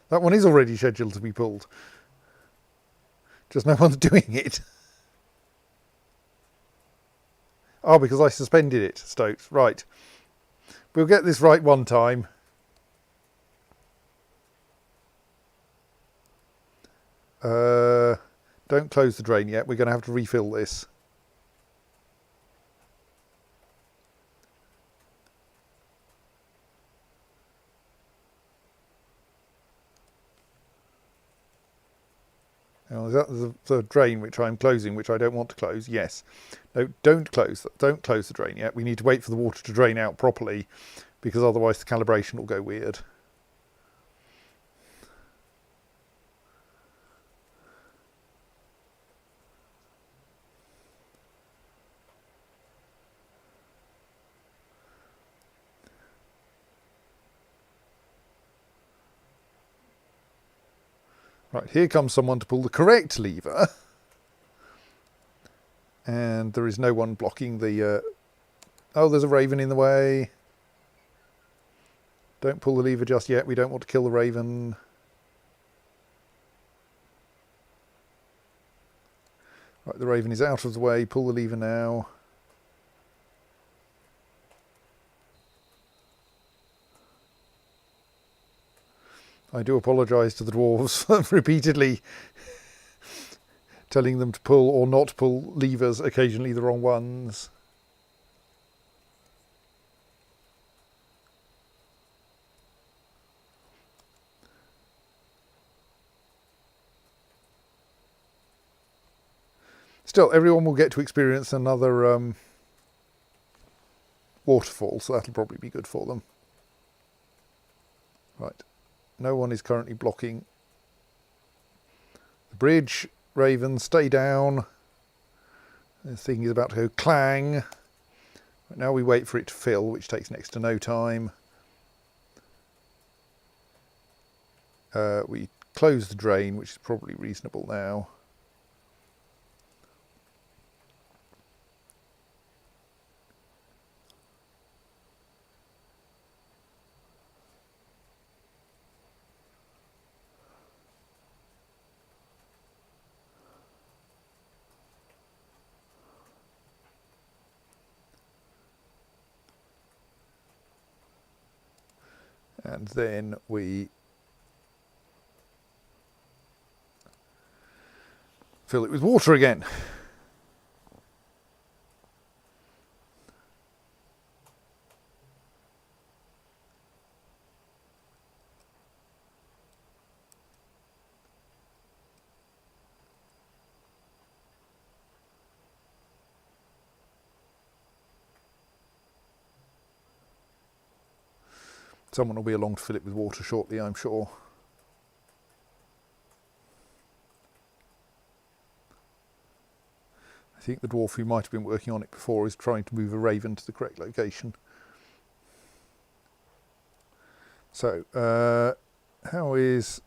That one is already scheduled to be pulled. Just no one's doing it. Oh, because I suspended it, Stokes. Right. We'll get this right one time. Don't close the drain yet. We're going to have to refill this. Now, is that the drain which I'm closing, which I don't want to close? Yes. No, don't close the drain yet. We need to wait for the water to drain out properly, because otherwise the calibration will go weird. Right, here comes someone to pull the correct lever. And there is no one blocking the... oh, there's a raven in the way. Don't pull the lever just yet. We don't want to kill the raven. Right, the raven is out of the way. Pull the lever now. I do apologise to the dwarves for repeatedly telling them to pull or not pull levers, occasionally the wrong ones. Still, everyone will get to experience another waterfall, so that'll probably be good for them. Right. No one is currently blocking the bridge. Raven, stay down. This thing is about to go clang. Right, now we wait for it to fill, which takes next to no time. We close the drain, which is probably reasonable now. And then we fill it with water again. Someone will be along to fill it with water shortly, I'm sure. I think the dwarf who might have been working on it before is trying to move a raven to the correct location. So, how is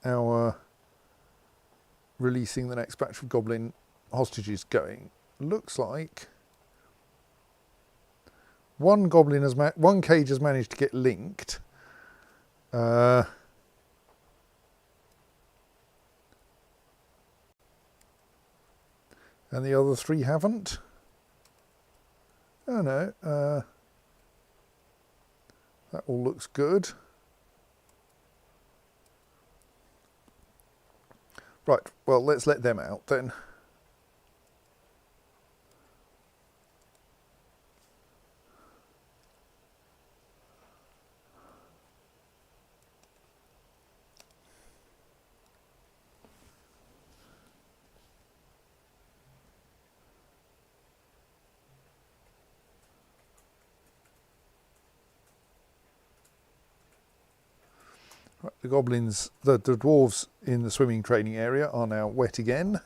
our releasing the next batch of goblin hostages going? Looks like one cage has managed to get linked. And the other three haven't. Oh no, that all looks good. Right, well, let's let them out then. Right, the goblins, the dwarves in the swimming training area are now wet again.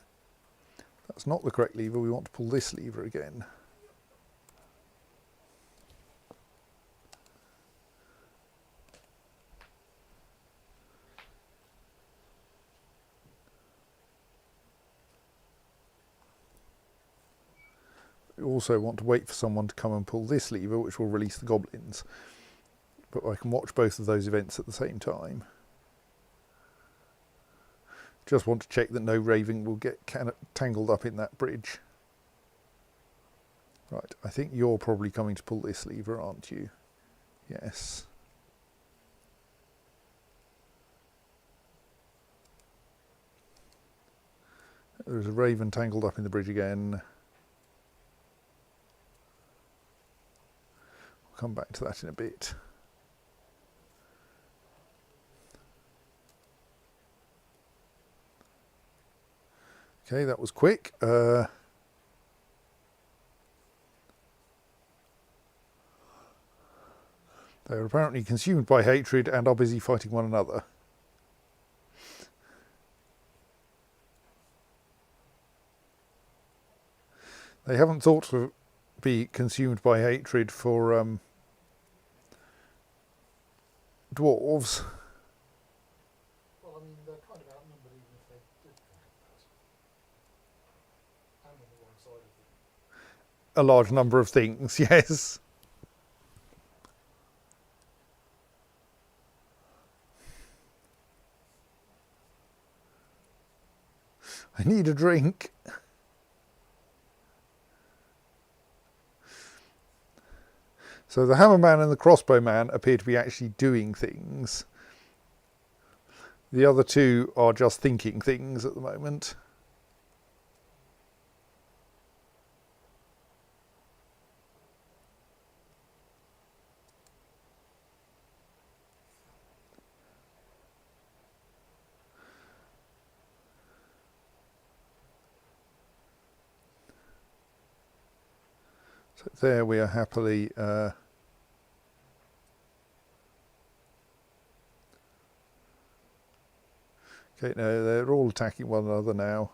That's not the correct lever. We want to pull this lever again. We also want to wait for someone to come and pull this lever, which will release the goblins. But I can watch both of those events at the same time. Just want to check that no raven will get tangled up in that bridge. Right, I think you're probably coming to pull this lever, aren't you? Yes. There's a raven tangled up in the bridge again. We'll come back to that in a bit. Okay, that was quick. They are apparently consumed by hatred and are busy fighting one another. They haven't thought to be consumed by hatred for dwarves. Well, I mean, they're kind of outnumbered even if they did think of that. And on the wrong side of it. A large number of things, yes. I need a drink. So the hammerman and the crossbowman appear to be actually doing things. The other two are just thinking things at the moment. So there we are happily okay, no, they're all attacking one another now.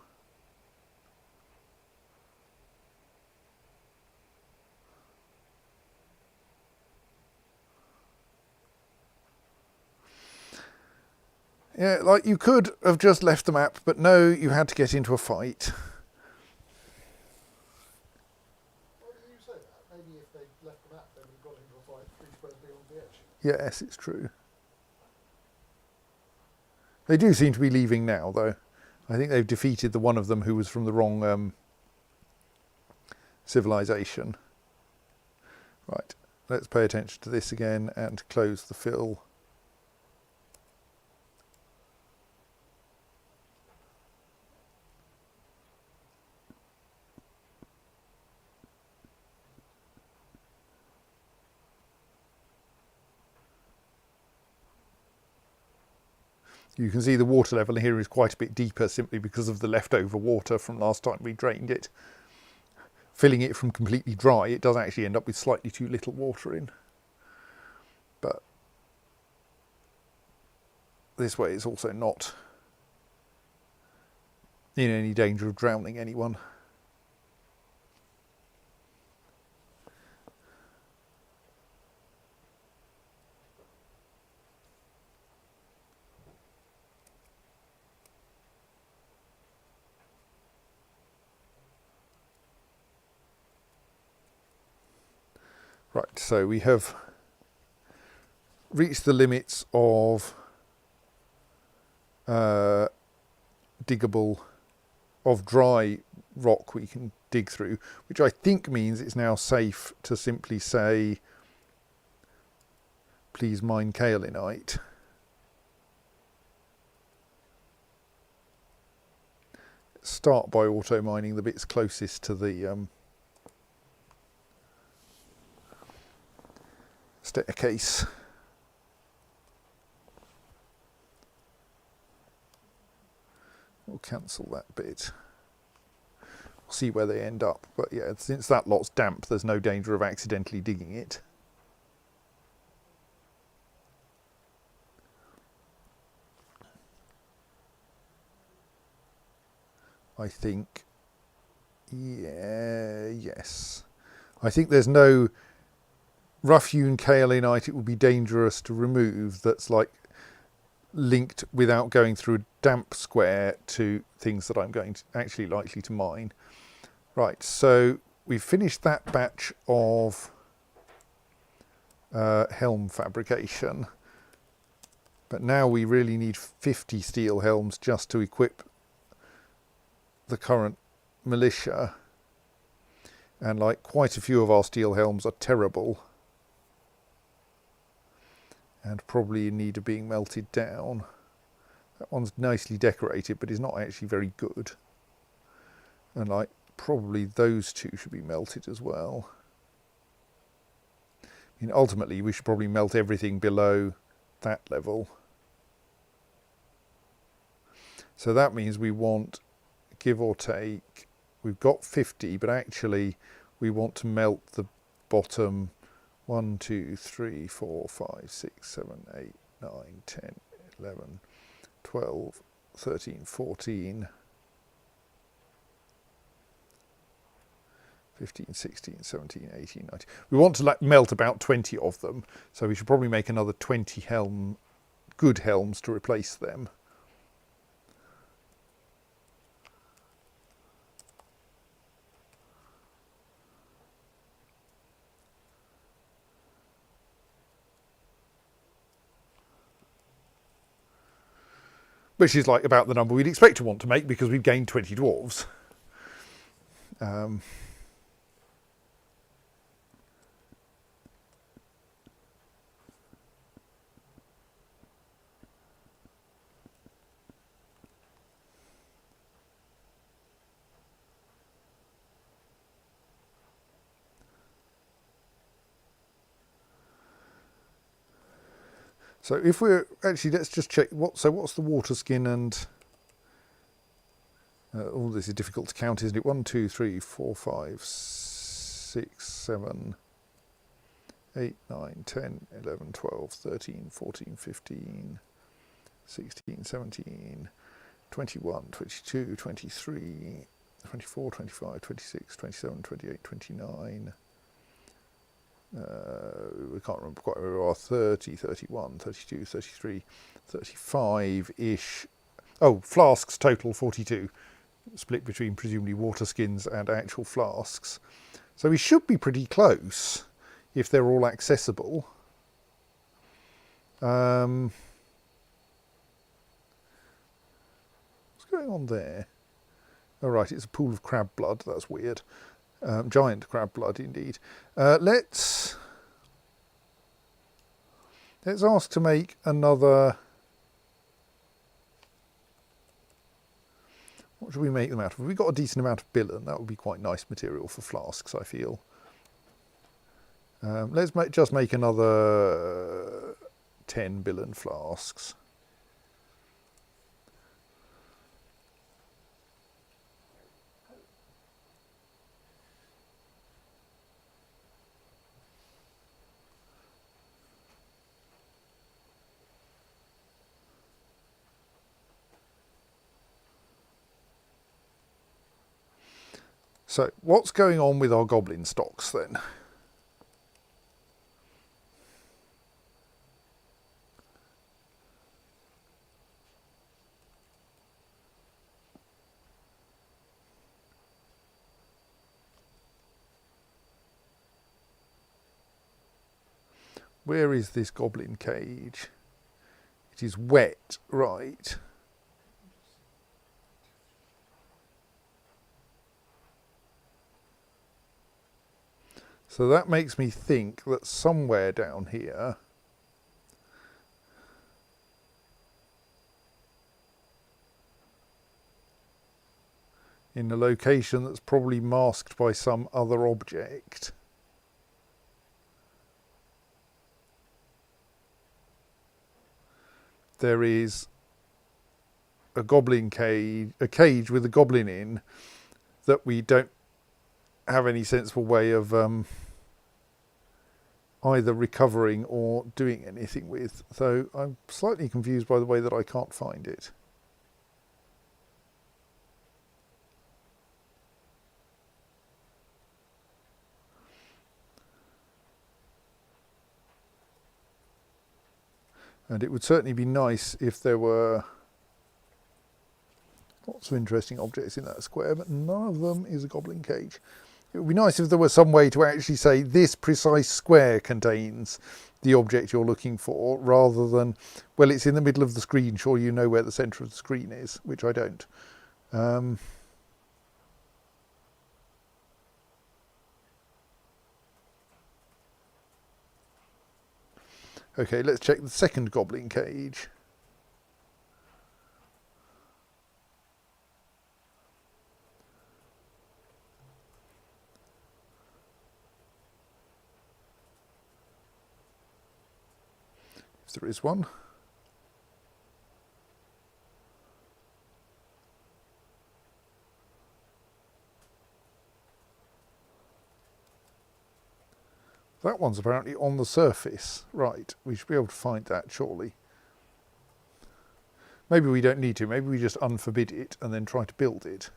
Yeah, like you could have just left the map, but no, you had to get into a fight. Why do you say that? Maybe if they'd left the map, they would have got into a fight 3 squares beyond the edge. Yes, it's true. They do seem to be leaving now, though. I think they've defeated the one of them who was from the wrong civilization. Right, let's pay attention to this again and close the fill. You can see the water level here is quite a bit deeper simply because of the leftover water from last time we drained it. Filling it from completely dry, it does actually end up with slightly too little water in. But this way it's also not in any danger of drowning anyone. Right, so we have reached the limits of diggable, of dry rock we can dig through, which I think means it's now safe to simply say, please mine kaolinite. Start by auto mining the bits closest to the staircase. We'll cancel that bit. We'll see where they end up. But yeah, since that lot's damp, there's no danger of accidentally digging it. I think, yeah, yes. I think there's no rough-hewn kaolinite it would be dangerous to remove that's like linked without going through a damp square to things that I'm going to actually likely to mine. Right, so we've finished that batch of helm fabrication, but now we really need 50 steel helms just to equip the current militia, and like quite a few of our steel helms are terrible and probably in need of being melted down. That one's nicely decorated, but is not actually very good. And like probably those two should be melted as well. I mean, ultimately we should probably melt everything below that level. So that means we want, give or take, we've got 50, but actually we want to melt the bottom 1, 2, 3, 4, 5, 6, 7, 8, 9, 10, 11, 12, 13, 14, 15, 16, 17, 18, 19. We want to melt about 20 of them, so we should probably make another 20 good helms to replace them. Which is like about the number we'd expect to want to make because we've gained 20 dwarves. So if we're actually, let's just check what's the water skin and all this is difficult to count, isn't it? 1, 2, 3, 4, 5, 6, 7, 8, 9, 10, 11, 12, 13, 14, 15, 16, 17, 21, 22, 23, 24, 25, 26, 27, 28, 29. We can't remember quite where we are, 30, 31, 32, 33, 35-ish. Oh, flasks total 42, split between presumably water skins and actual flasks. So we should be pretty close if they're all accessible. What's going on there? Oh right, it's a pool of crab blood, that's weird. Giant crab blood indeed. Let's ask to make another. What should we make them out of? We've got a decent amount of billen. That would be quite nice material for flasks, I feel. Let's just make another 10 billen flasks. So what's going on with our goblin stocks then? Where is this goblin cage? It is wet, right. So that makes me think that somewhere down here in a location that's probably masked by some other object, there is a goblin cage, a cage with a goblin in that we don't have any sensible way of either recovering or doing anything with. So I'm slightly confused by the way that I can't find it. And it would certainly be nice if there were lots of interesting objects in that square, but none of them is a goblin cage. It would be nice if there was some way to actually say this precise square contains the object you're looking for, rather than, well, it's in the middle of the screen, sure you know where the centre of the screen is, which I don't. Okay, let's check the second goblin cage. if there is one. That one's apparently on the surface. Right, we should be able to find that, surely. Maybe we don't need to. Maybe we just unforbid it and then try to build it.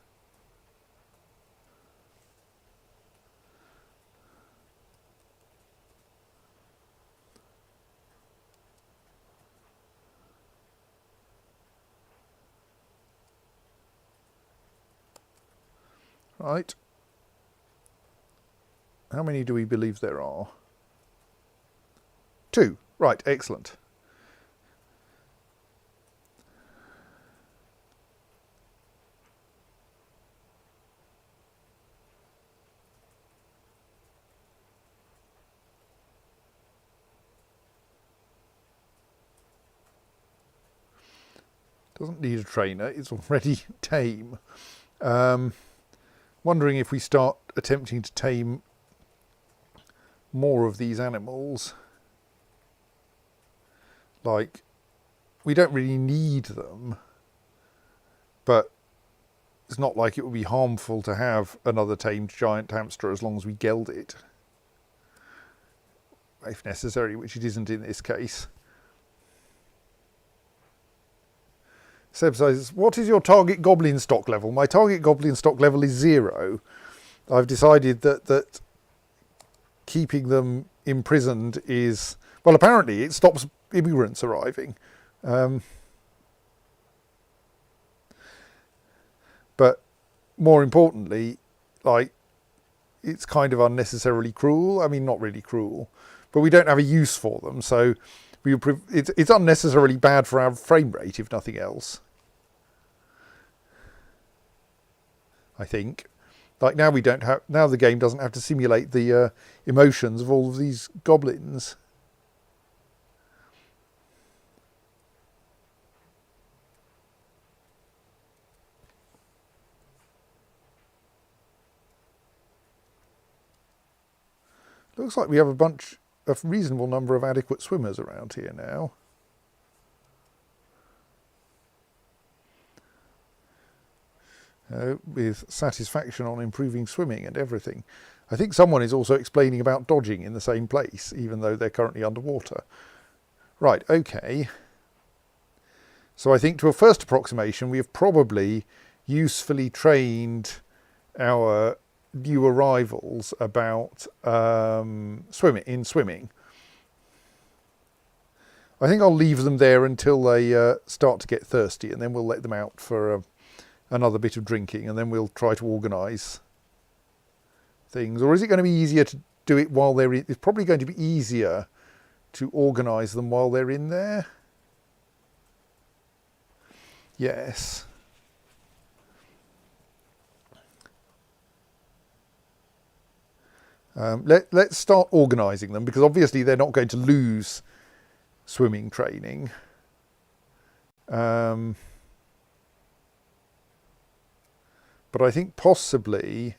Right. How many do we believe there are? 2. Right, excellent. Doesn't need a trainer, it's already tame. Wondering if we start attempting to tame more of these animals. Like, we don't really need them, but it's not like it would be harmful to have another tamed giant hamster as long as we geld it, if necessary, which it isn't in this case. Seb says, what is your target goblin stock level? My target goblin stock level is 0. I've decided that keeping them imprisoned is, well, apparently it stops immigrants arriving. But more importantly, like, it's kind of unnecessarily cruel. I mean, not really cruel, but we don't have a use for them, so it's unnecessarily bad for our frame rate, if nothing else. I think. Like, now now the game doesn't have to simulate the emotions of all of these goblins. Looks like we have a reasonable number of adequate swimmers around here now. With satisfaction on improving swimming and everything. I think someone is also explaining about dodging in the same place, even though they're currently underwater. Right, okay. So I think to a first approximation, we have probably usefully trained our new arrivals about swimming. I think I'll leave them there until they start to get thirsty, and then we'll let them out for another bit of drinking, and then we'll try to organise things. Or is it going to be easier to do it while they're in? It's probably going to be easier to organise them while they're in there. Yes. Let's start organising them, because obviously they're not going to lose swimming training. But I think possibly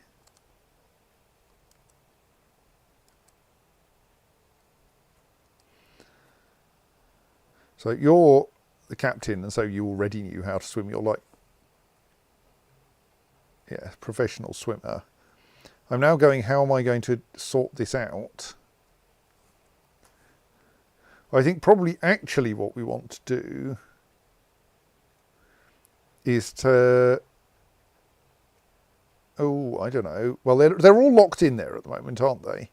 so you're the captain, and so you already knew how to swim. You're like, yeah, professional swimmer. I'm now going, how am I going to sort this out? I think probably actually what we want to do is to, oh, I don't know. Well, they're all locked in there at the moment, aren't they?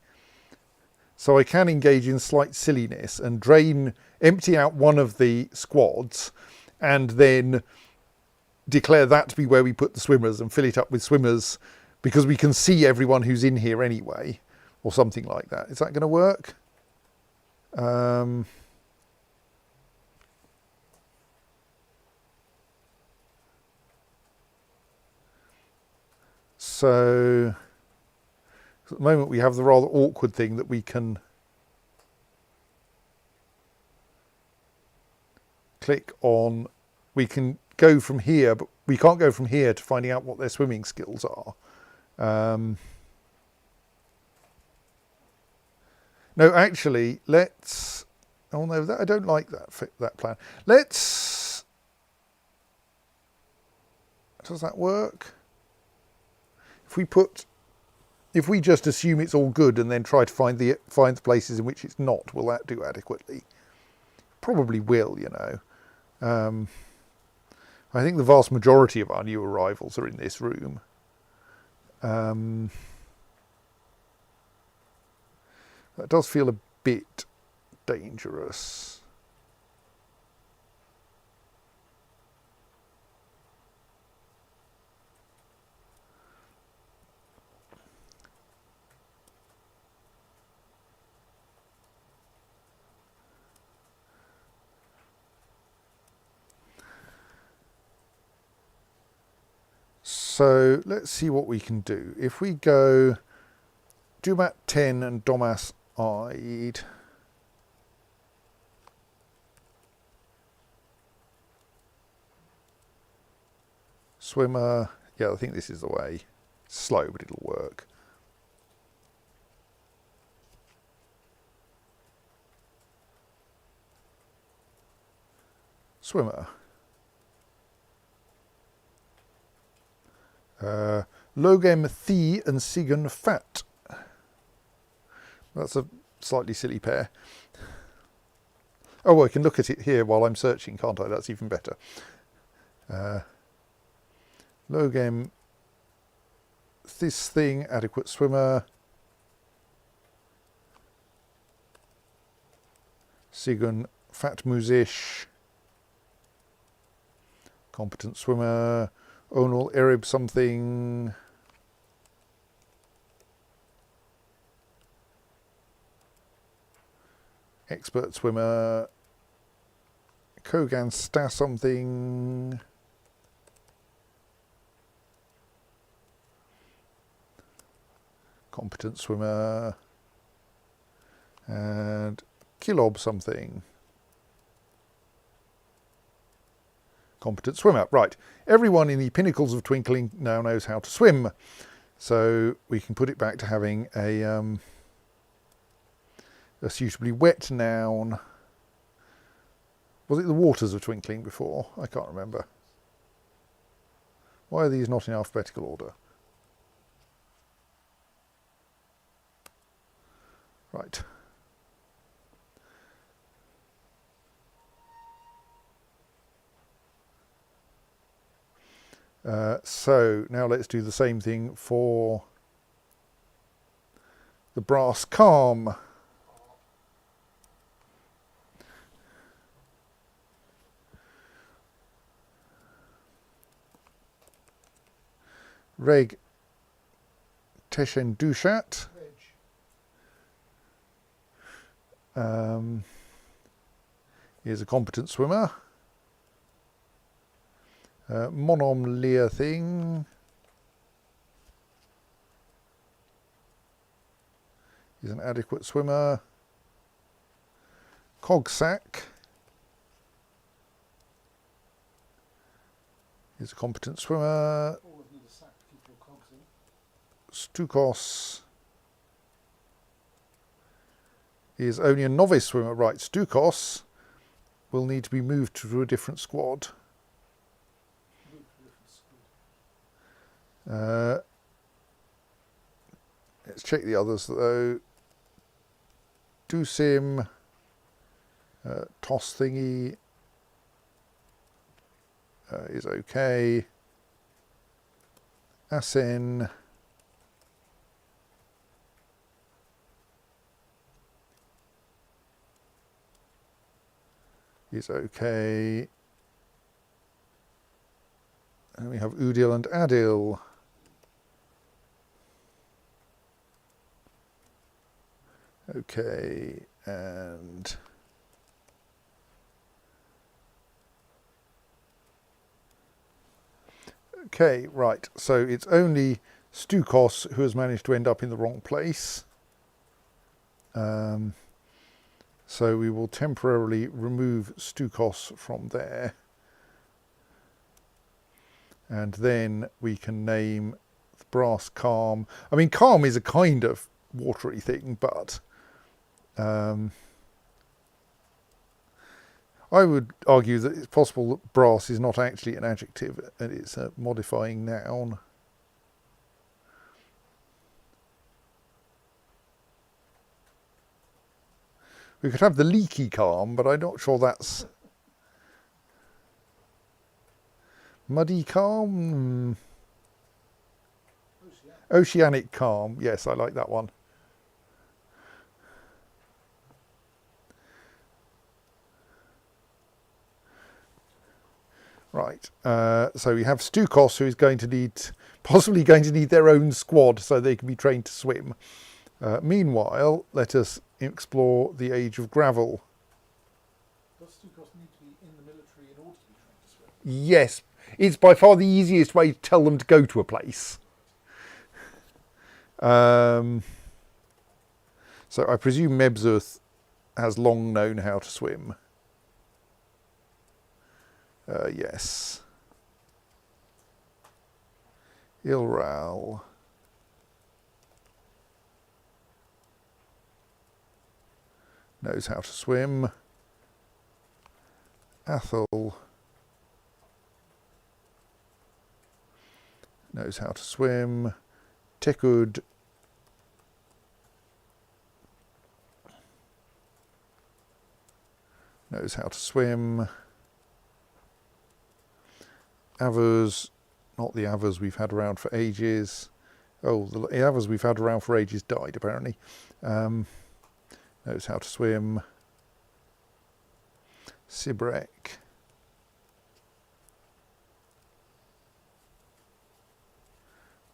So I can engage in slight silliness and empty out one of the squads, and then declare that to be where we put the swimmers and fill it up with swimmers, because we can see everyone who's in here anyway, or something like that. Is that going to work? So at the moment we have the rather awkward thing that we can click on. We can go from here, but we can't go from here to finding out what their swimming skills are. No, actually, let's Oh no, I don't like that plan. Let's. Does that work? If we just assume it's all good and then try to find the places in which it's not, will that do adequately? Probably will, you know. I think the vast majority of our new arrivals are in this room. That does feel a bit dangerous. So let's see what we can do. If we go Dumat 10 and Domas Ide. Swimmer, yeah, I think this is the way. It's slow, but it'll work. Swimmer. Logem Thi and Sigan Fat. That's a slightly silly pair. Oh, I can look at it here while I'm searching, can't I? That's even better. Logem, this thing, adequate swimmer. Sigan Fat Musish. Competent swimmer. Onal Erib something. Expert swimmer. Kogan Sta something. Competent swimmer. And Kilob something. Competent swimmer. Right. Everyone in the Pinnacles of Twinkling now knows how to swim. So we can put it back to having a suitably wet noun. Was it the Waters of Twinkling before? I can't remember. Why are these not in alphabetical order? Right. So now let's do the same thing for the brass calm. Reg Teshen Dushat. Is a competent swimmer. Monom Lear thing is an adequate swimmer. Cogsack is a competent swimmer. Stukos is only a novice swimmer. Right, Stukos will need to be moved to a different squad. Let's check the others though. Dusim, Toss Thingy is okay. Asen is okay. And we have Udil and Adil. Okay, and okay, right. So it's only Stukos who has managed to end up in the wrong place. So we will temporarily remove Stukos from there. And then we can name the brass calm. I mean, calm is a kind of watery thing, but I would argue that it's possible that brass is not actually an adjective and it's a modifying noun. We could have the leaky calm, but I'm not sure that's... Muddy calm? Oceanic calm. Yes, I like that one. Right, so we have Stukos, who is possibly going to need their own squad so they can be trained to swim. Meanwhile, let us explore the age of gravel. Does Stukos need to be in the military in order to be trained to swim? Yes, it's by far the easiest way to tell them to go to a place. So I presume Mebzuth has long known how to swim. Yes. Ilral. Knows how to swim. Athel knows how to swim. Tekud knows how to swim. Avers, not the Avers we've had around for ages. Oh, the Avers we've had around for ages died, apparently. Knows how to swim. Sibrek.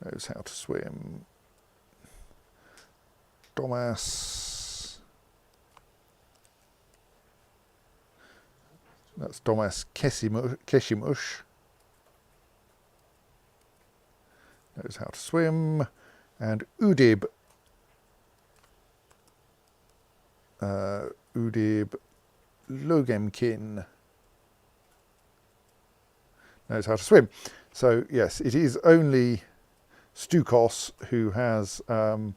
Knows how to swim. Domas. That's Domas Keshimush. Knows how to swim. And Udib. Udib Logemkin knows how to swim. So yes, it is only Stukos who has let's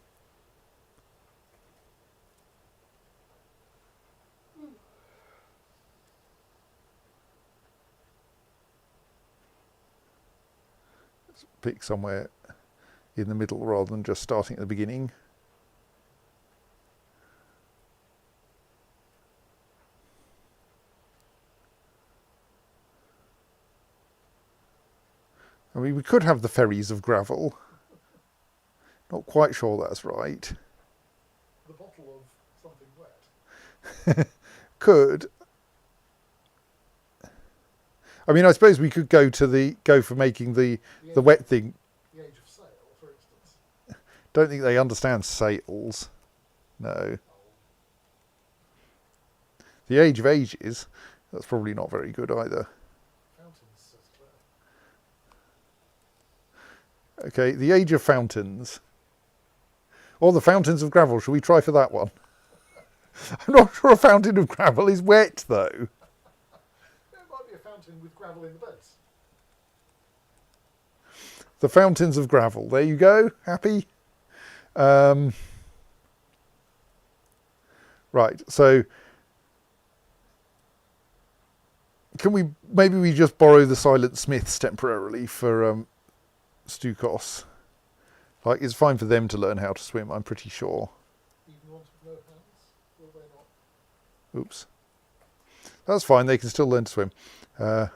pick somewhere in the middle rather than just starting at the beginning. I mean, we could have the ferries of gravel. Not quite sure that's right. The bottle of something wet. Could. I mean, I suppose we could go for making the wet thing. The age of sail, for instance. Don't think they understand sails. No. The age of ages. That's probably not very good either. Fountains, says Claire. Okay, the age of fountains. Or the fountains of gravel. Shall we try for that one? I'm not sure a fountain of gravel is wet, though. There might be a fountain with gravel in the base. The fountains of gravel. There you go. Happy? Right, so maybe we just borrow the Silent Smiths temporarily for Stukos. Like, it's fine for them to learn how to swim, I'm pretty sure. Even ones with no hands? Will they not? Oops. That's fine, they can still learn to swim. I mean, I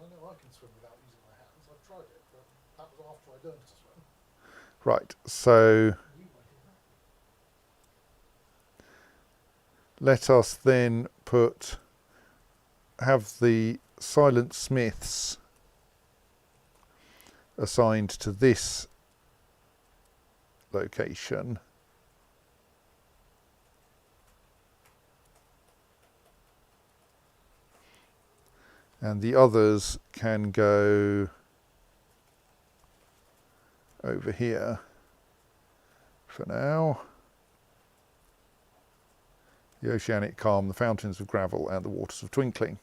know I can swim without using my hands. I've tried it, but that was after I learned to swim. Right, so You might do that. let us then have the Silent Smiths assigned to this location. And the others can go over here for now. The Oceanic Calm, the Fountains of Gravel and the Waters of Twinkling.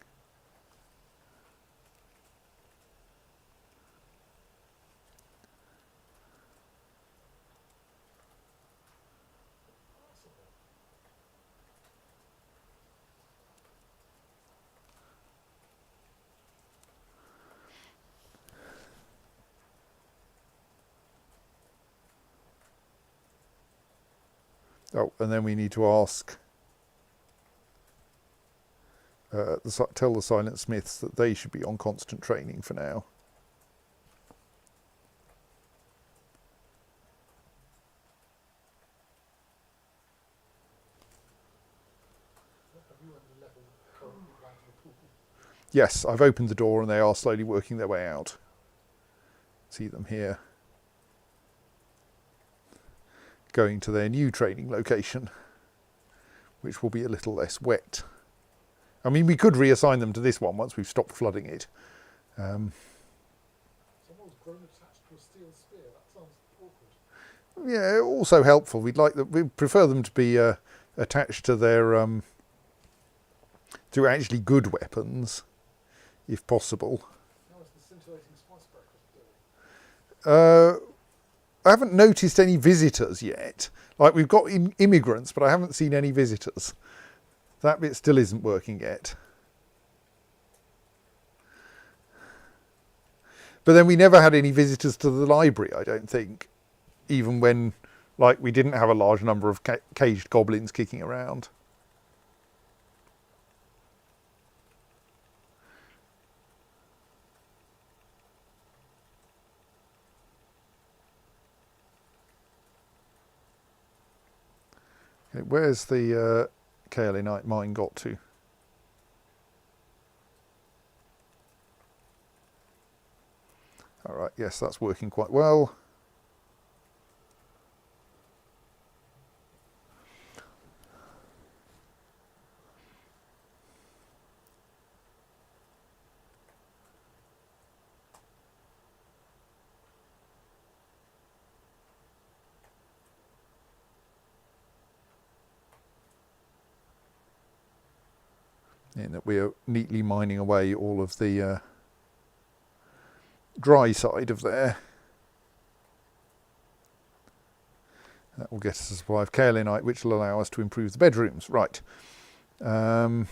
Oh, and then we need to ask, tell the Silent Smiths that they should be on constant training for now. Have you and the level currently down to the pool? Yes, I've opened the door and they are slowly working their way out. See them here. Going to their new training location, which will be a little less wet. I mean, we could reassign them to this one once we've stopped flooding it. Someone's grown attached to a steel spear. That sounds awkward. Yeah, also helpful. We prefer them to be attached to their to actually good weapons, if possible. How is the scintillating spice breakfast doing? I haven't noticed any visitors yet. Like, we've got immigrants, but I haven't seen any visitors. That bit still isn't working yet. But then we never had any visitors to the library, I don't think. Even when, like, we didn't have a large number of caged goblins kicking around. Okay, where's the kaolinite mine got to? All right, yes, that's working quite well. In that we are neatly mining away all of the dry side of there. That will get us a supply of kaolinite, which will allow us to improve the bedrooms. Right. Of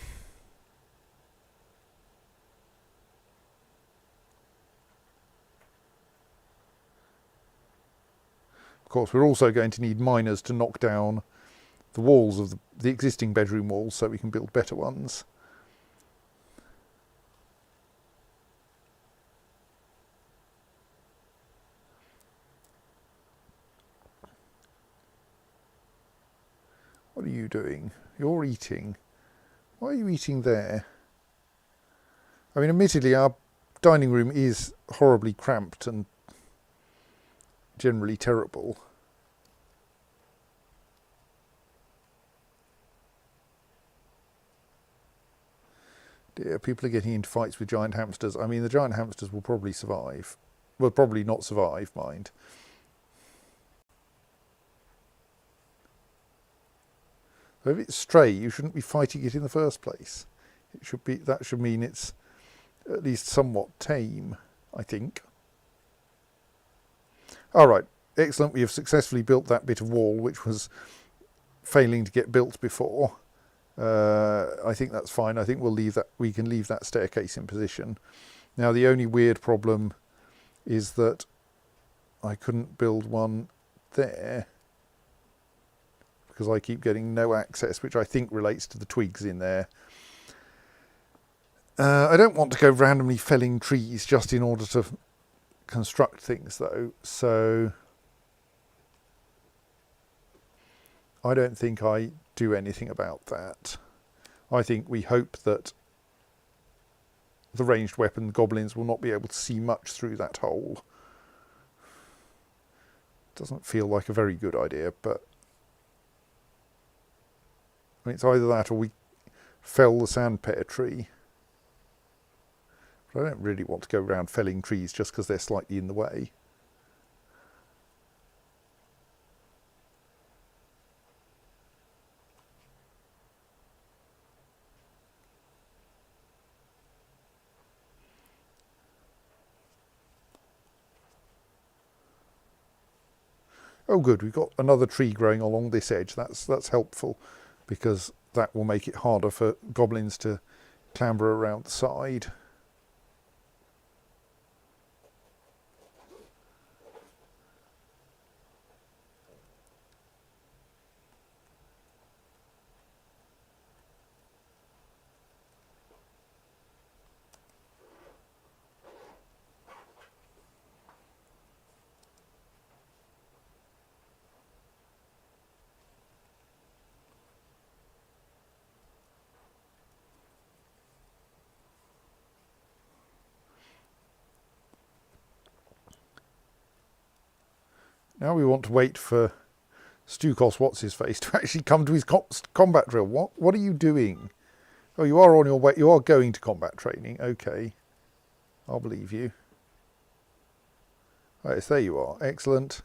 course, we're also going to need miners to knock down the walls of the existing bedroom walls so we can build better ones. What are you doing? You're eating. Why are you eating there? I mean, admittedly, our dining room is horribly cramped and generally terrible. Dear, people are getting into fights with giant hamsters. I mean, the giant hamsters will probably survive. Well, probably not survive, mind. So if it's stray, you shouldn't be fighting it in the first place. It should be, that should mean it's at least somewhat tame, I think. All right, excellent. We have successfully built that bit of wall, which was failing to get built before. I think that's fine. I think we'll leave that. We can leave that staircase in position. Now, the only weird problem is that I couldn't build one there because I keep getting no access, which I think relates to the twigs in there. I don't want to go randomly felling trees just in order to construct things, though, so I don't think I do anything about that. I think we hope that the ranged weapon goblins will not be able to see much through that hole. Doesn't feel like a very good idea, but I mean, it's either that or we fell the sandpear tree. But I don't really want to go around felling trees just because they're slightly in the way. Oh good, we've got another tree growing along this edge. That's helpful because that will make it harder for goblins to clamber around the side. Now we want to wait for Stukos what's-his-face to actually come to his combat drill. What are you doing? Oh, you are on your way. You are going to combat training. Okay. I'll believe you. Right, yes, there you are. Excellent.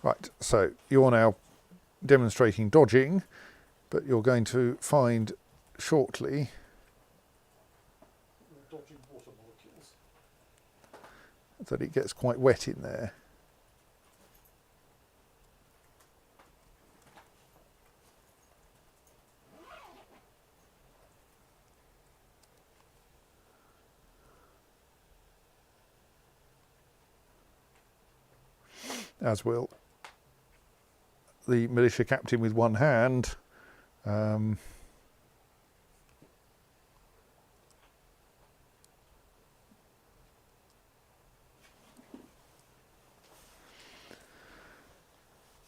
Right, so you're now demonstrating dodging, but you're going to find shortly Dodging water molecules. that it gets quite wet in there. As will the militia captain with one hand.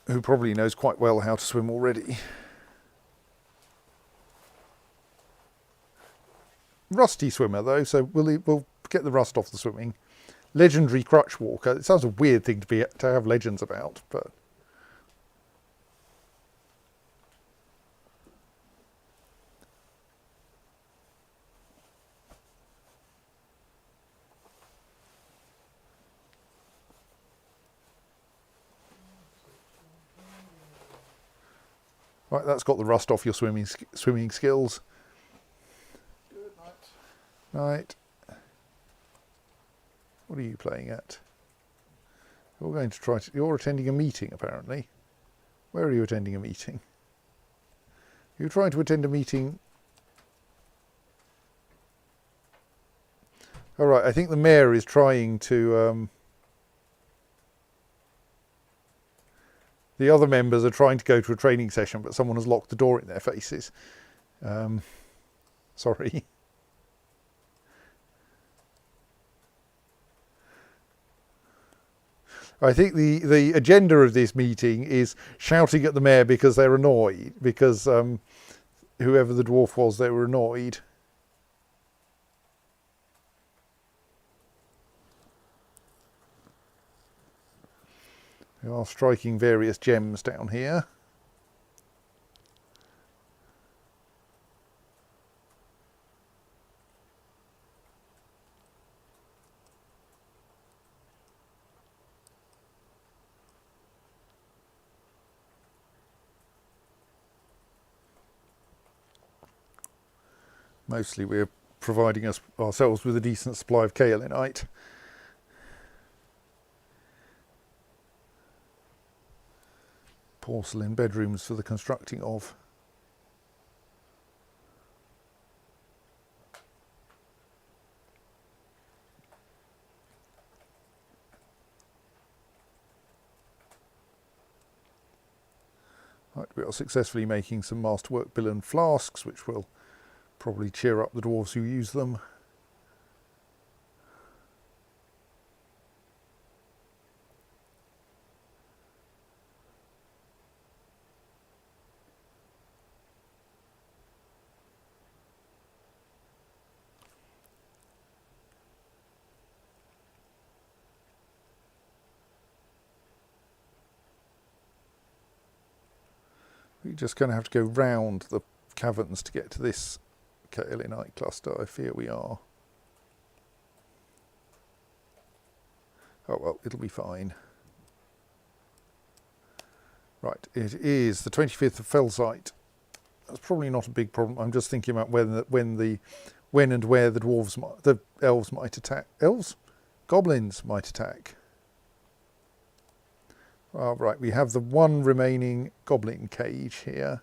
Who probably knows quite well how to swim already. Rusty swimmer though, so we'll get the rust off the swimming. Legendary crutch walker. It sounds a weird thing to have legends about, but right, that's got the rust off your swimming skills. Good night. Right. What are you playing at? You're going to try to... You're attending a meeting, apparently. Where are you attending a meeting? You're trying to attend a meeting... All right, I think the mayor is trying to... The other members are trying to go to a training session, but someone has locked the door in their faces. Sorry. I think the agenda of this meeting is shouting at the mayor because they're annoyed, because whoever the dwarf was, they were annoyed. We are striking various gems down here. Mostly we're providing ourselves with a decent supply of kaolinite. Porcelain bedrooms for the constructing of. Right, we are successfully making some masterwork billion flasks, which will probably cheer up the dwarves who use them. We're just going to have to go round the caverns to get to this kaolinite cluster. I fear we are. Oh well, it'll be fine. Right, it is the 25th of Felsite. That's probably not a big problem. I'm just thinking about when and where the elves might attack. Elves? Goblins might attack. Right, we have the one remaining goblin cage here.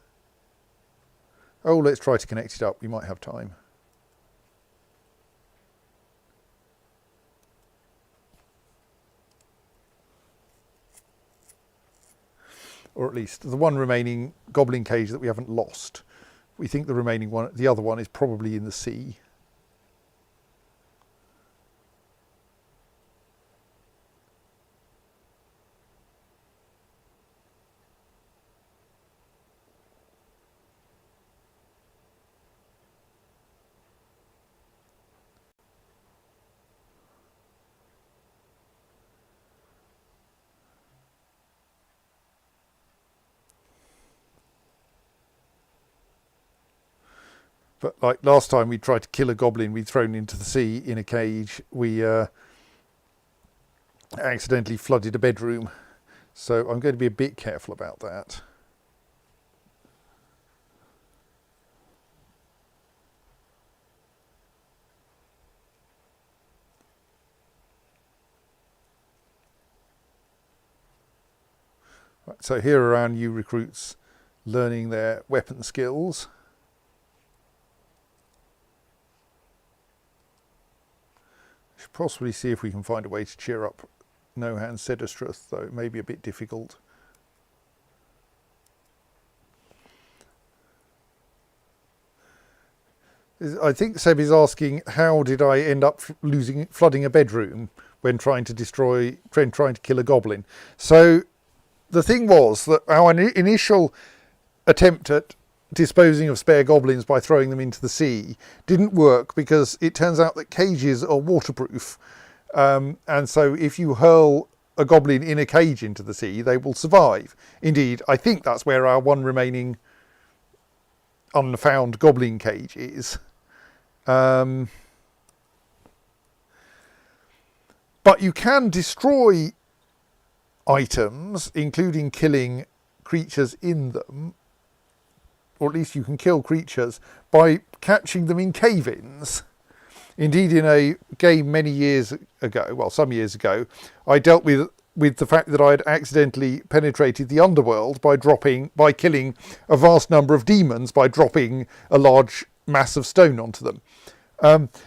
Oh, let's try to connect it up. We might have time. Or at least the one remaining goblin cage that we haven't lost. We think the remaining one, the other one, is probably in the sea. But like last time we tried to kill a goblin we'd thrown into the sea in a cage, we accidentally flooded a bedroom. So I'm going to be a bit careful about that. Right, so here are our new recruits learning their weapon skills. Should possibly see if we can find a way to cheer up Nohan Sedestruth, though it may be a bit difficult. I think Seb is asking, how did I end up flooding a bedroom when trying to kill a goblin? So the thing was that our initial attempt at disposing of spare goblins by throwing them into the sea didn't work, because it turns out that cages are waterproof. And so if you hurl a goblin in a cage into the sea, they will survive. Indeed, I think that's where our one remaining unfound goblin cage is. But you can destroy items, including killing creatures in them, or at least you can kill creatures by catching them in cave-ins. Indeed, in a game many years ago, well, some years ago, I dealt with the fact that I had accidentally penetrated the underworld by killing a vast number of demons by dropping a large mass of stone onto them.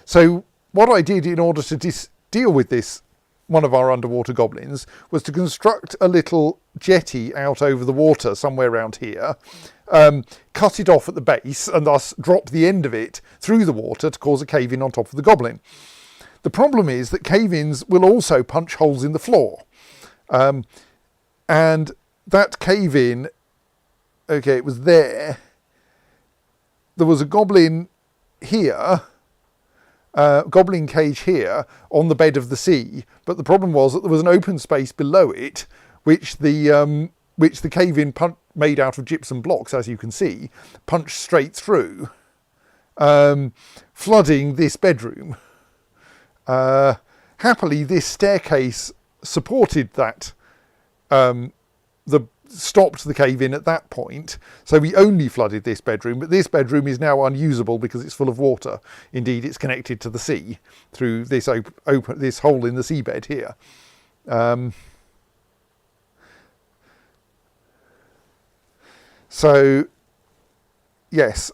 So what I did in order to deal with this, one of our underwater goblins, was to construct a little jetty out over the water somewhere around here, cut it off at the base, and thus drop the end of it through the water to cause a cave-in on top of the goblin. The problem is that cave-ins will also punch holes in the floor. And that cave-in, okay, it was there. There was a goblin here, goblin cage here on the bed of the sea, but the problem was that there was an open space below it, which the cave-in made out of gypsum blocks, as you can see, punched straight through, flooding this bedroom. Happily, this staircase supported that, stopped the cave-in at that point, so we only flooded this bedroom, but this bedroom is now unusable because it's full of water. Indeed, it's connected to the sea through this this hole in the seabed here. So yes,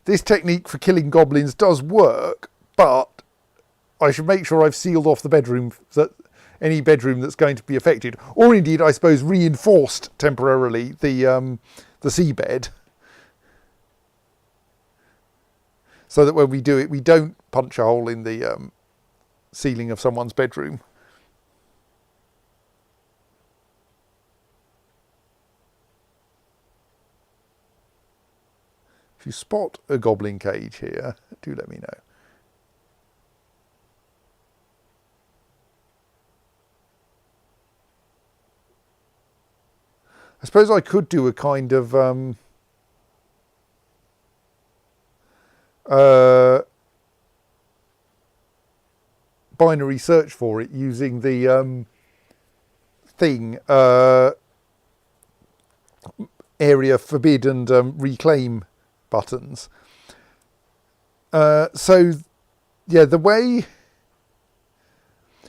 this technique for killing goblins does work, but I should make sure I've sealed off the bedroom, that any bedroom that's going to be affected, or indeed, I suppose, reinforced temporarily the seabed, so that when we do it, we don't punch a hole in the ceiling of someone's bedroom. If you spot a goblin cage here, do let me know. I suppose I could do a kind of binary search for it using the thing, area forbid and reclaim buttons. So yeah, the way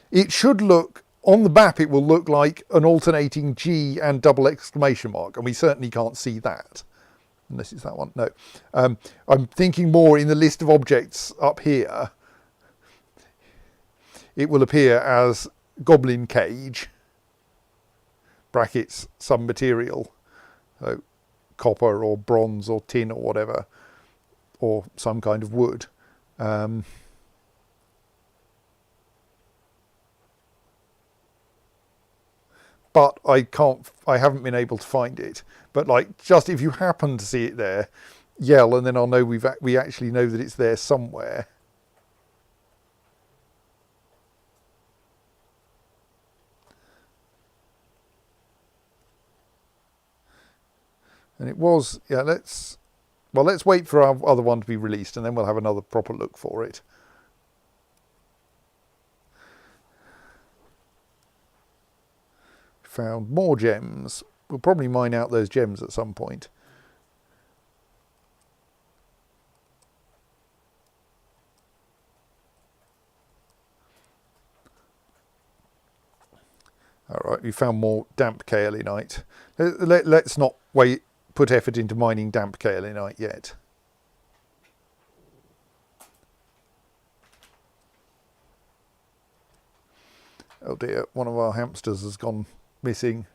it should look on the map, it will look like an alternating G and double exclamation mark, and we certainly can't see that, unless it's that one. No, I'm thinking more in the list of objects up here. It will appear as goblin cage, brackets, some material, so copper or bronze or tin or whatever, or some kind of wood. But I haven't been able to find it. But like, just if you happen to see it there, yell, and then I'll know we actually know that it's there somewhere. And it was, yeah, let's Well, let's wait for our other one to be released, and then we'll have another proper look for it. Found more gems. We'll probably mine out those gems at some point. All right, we found more damp kaolinite. Let's not put effort into mining damp kaolinite yet. Oh dear, one of our hamsters has gone missing.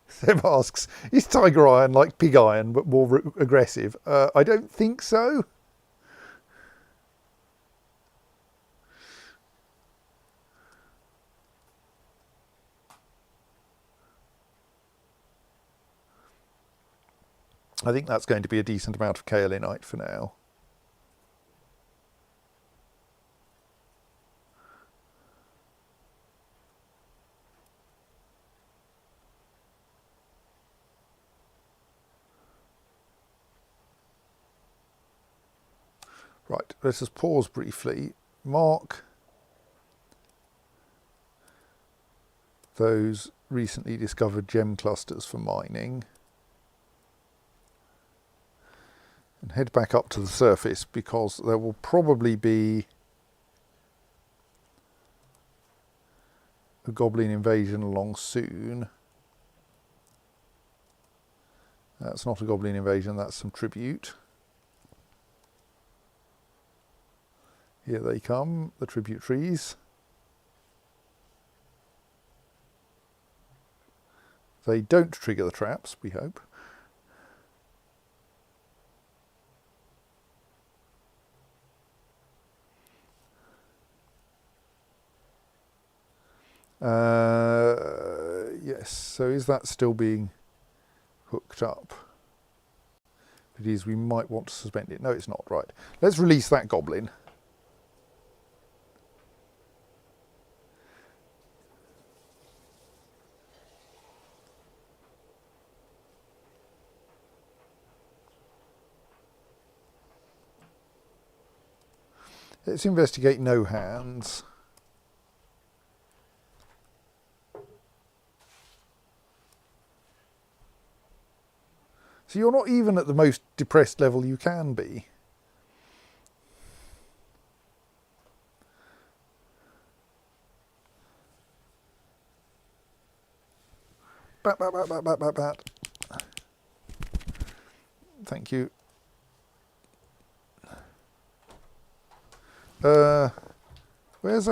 Seb asks, is tiger iron like pig iron but more aggressive? I don't think so. I think that's going to be a decent amount of kaolinite for now. Right, let us pause briefly, mark those recently discovered gem clusters for mining, and head back up to the surface, because there will probably be a goblin invasion along soon. That's not a goblin invasion, that's some tribute. Here they come, the tributaries. They don't trigger the traps, we hope. Yes, so is that still being hooked up? If it is, we might want to suspend it. No, it's not. Right. Let's release that goblin. Let's investigate no hands. So you're not even at the most depressed level you can be. Bat, bat, bat, bat, bat, bat, bat. Thank you. Where's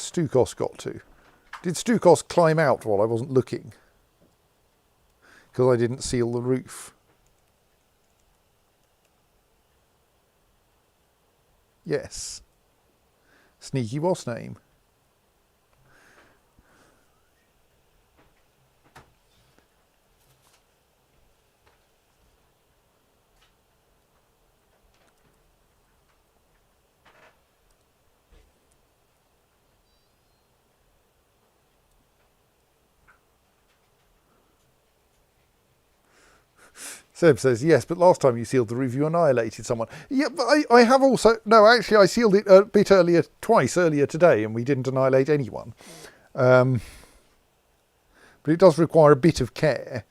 Stukos got to? Did Stukos climb out while I wasn't looking? Because I didn't seal the roof. Yes. Sneaky boss name. Seb says, yes, but last time you sealed the roof, you annihilated someone. Yeah, but I have also... No, actually, I sealed it a bit earlier, twice earlier today, and we didn't annihilate anyone. But it does require a bit of care.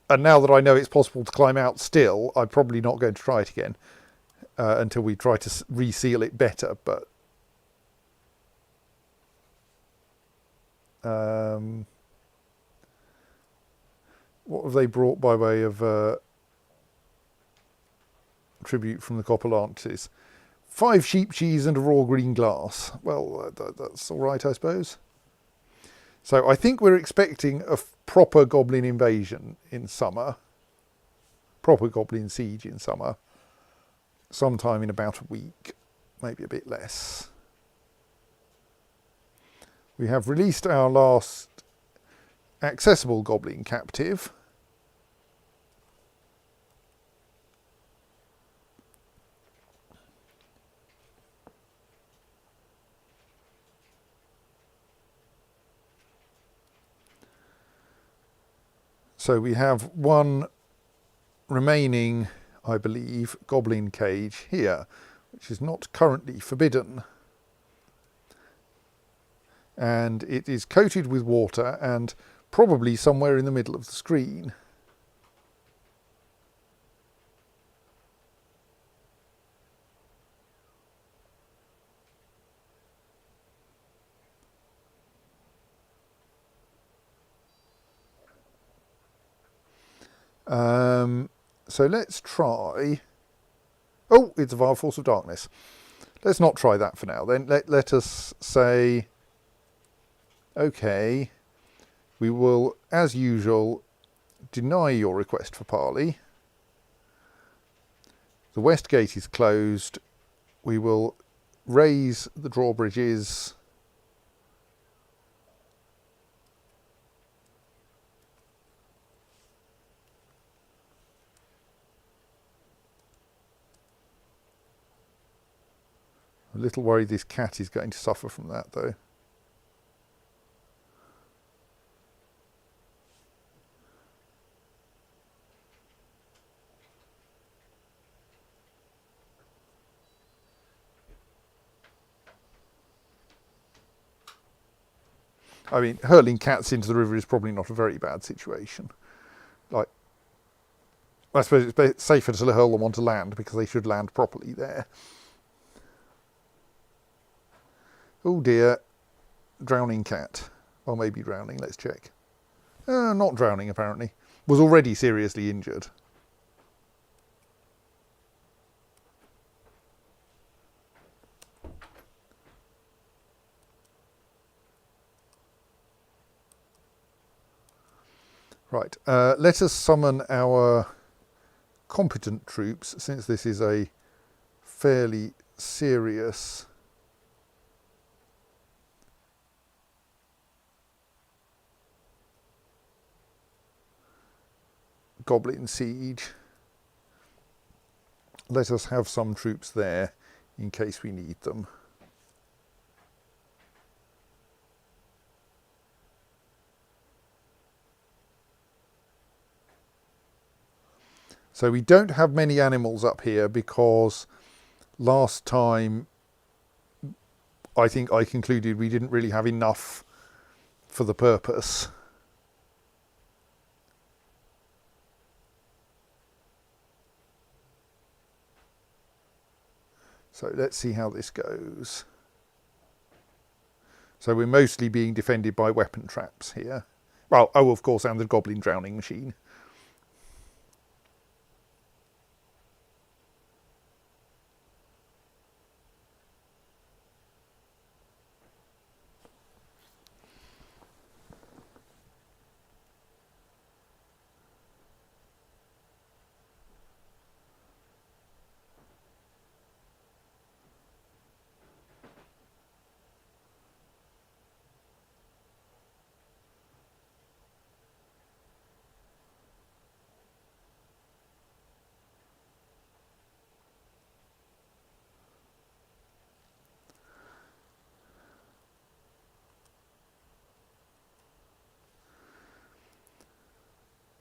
And now that I know it's possible to climb out still, I'm probably not going to try it again until we try to reseal it better. But... what have they brought by way of tribute from the Copper Lances? 5 sheep cheese and a raw green glass. Well, that's all right, I suppose. So I think we're expecting a proper goblin invasion in summer. Proper goblin siege in summer. Sometime in about a week, maybe a bit less. We have released our last accessible goblin captive. So we have one remaining, I believe, goblin cage here, which is not currently forbidden. And it is coated with water and probably somewhere in the middle of the screen. So let's try. Oh, it's a vile force of darkness. Let's not try that for now. Then let us say, okay, we will, as usual, deny your request for parley. The west gate is closed. We will raise the drawbridges. A little worried this cat is going to suffer from that, though. I mean, hurling cats into the river is probably not a very bad situation. Like, I suppose it's safer to hurl them onto land because they should land properly there. Oh dear, drowning cat. Well, maybe drowning, let's check. Not drowning, apparently. Was already seriously injured. Right, let us summon our competent troops, since this is a fairly serious goblin siege. Let us have some troops there in case we need them. So we don't have many animals up here because last time I think I concluded we didn't really have enough for the purpose. So let's see how this goes. So we're mostly being defended by weapon traps here. Well, oh, of course, and the goblin drowning machine.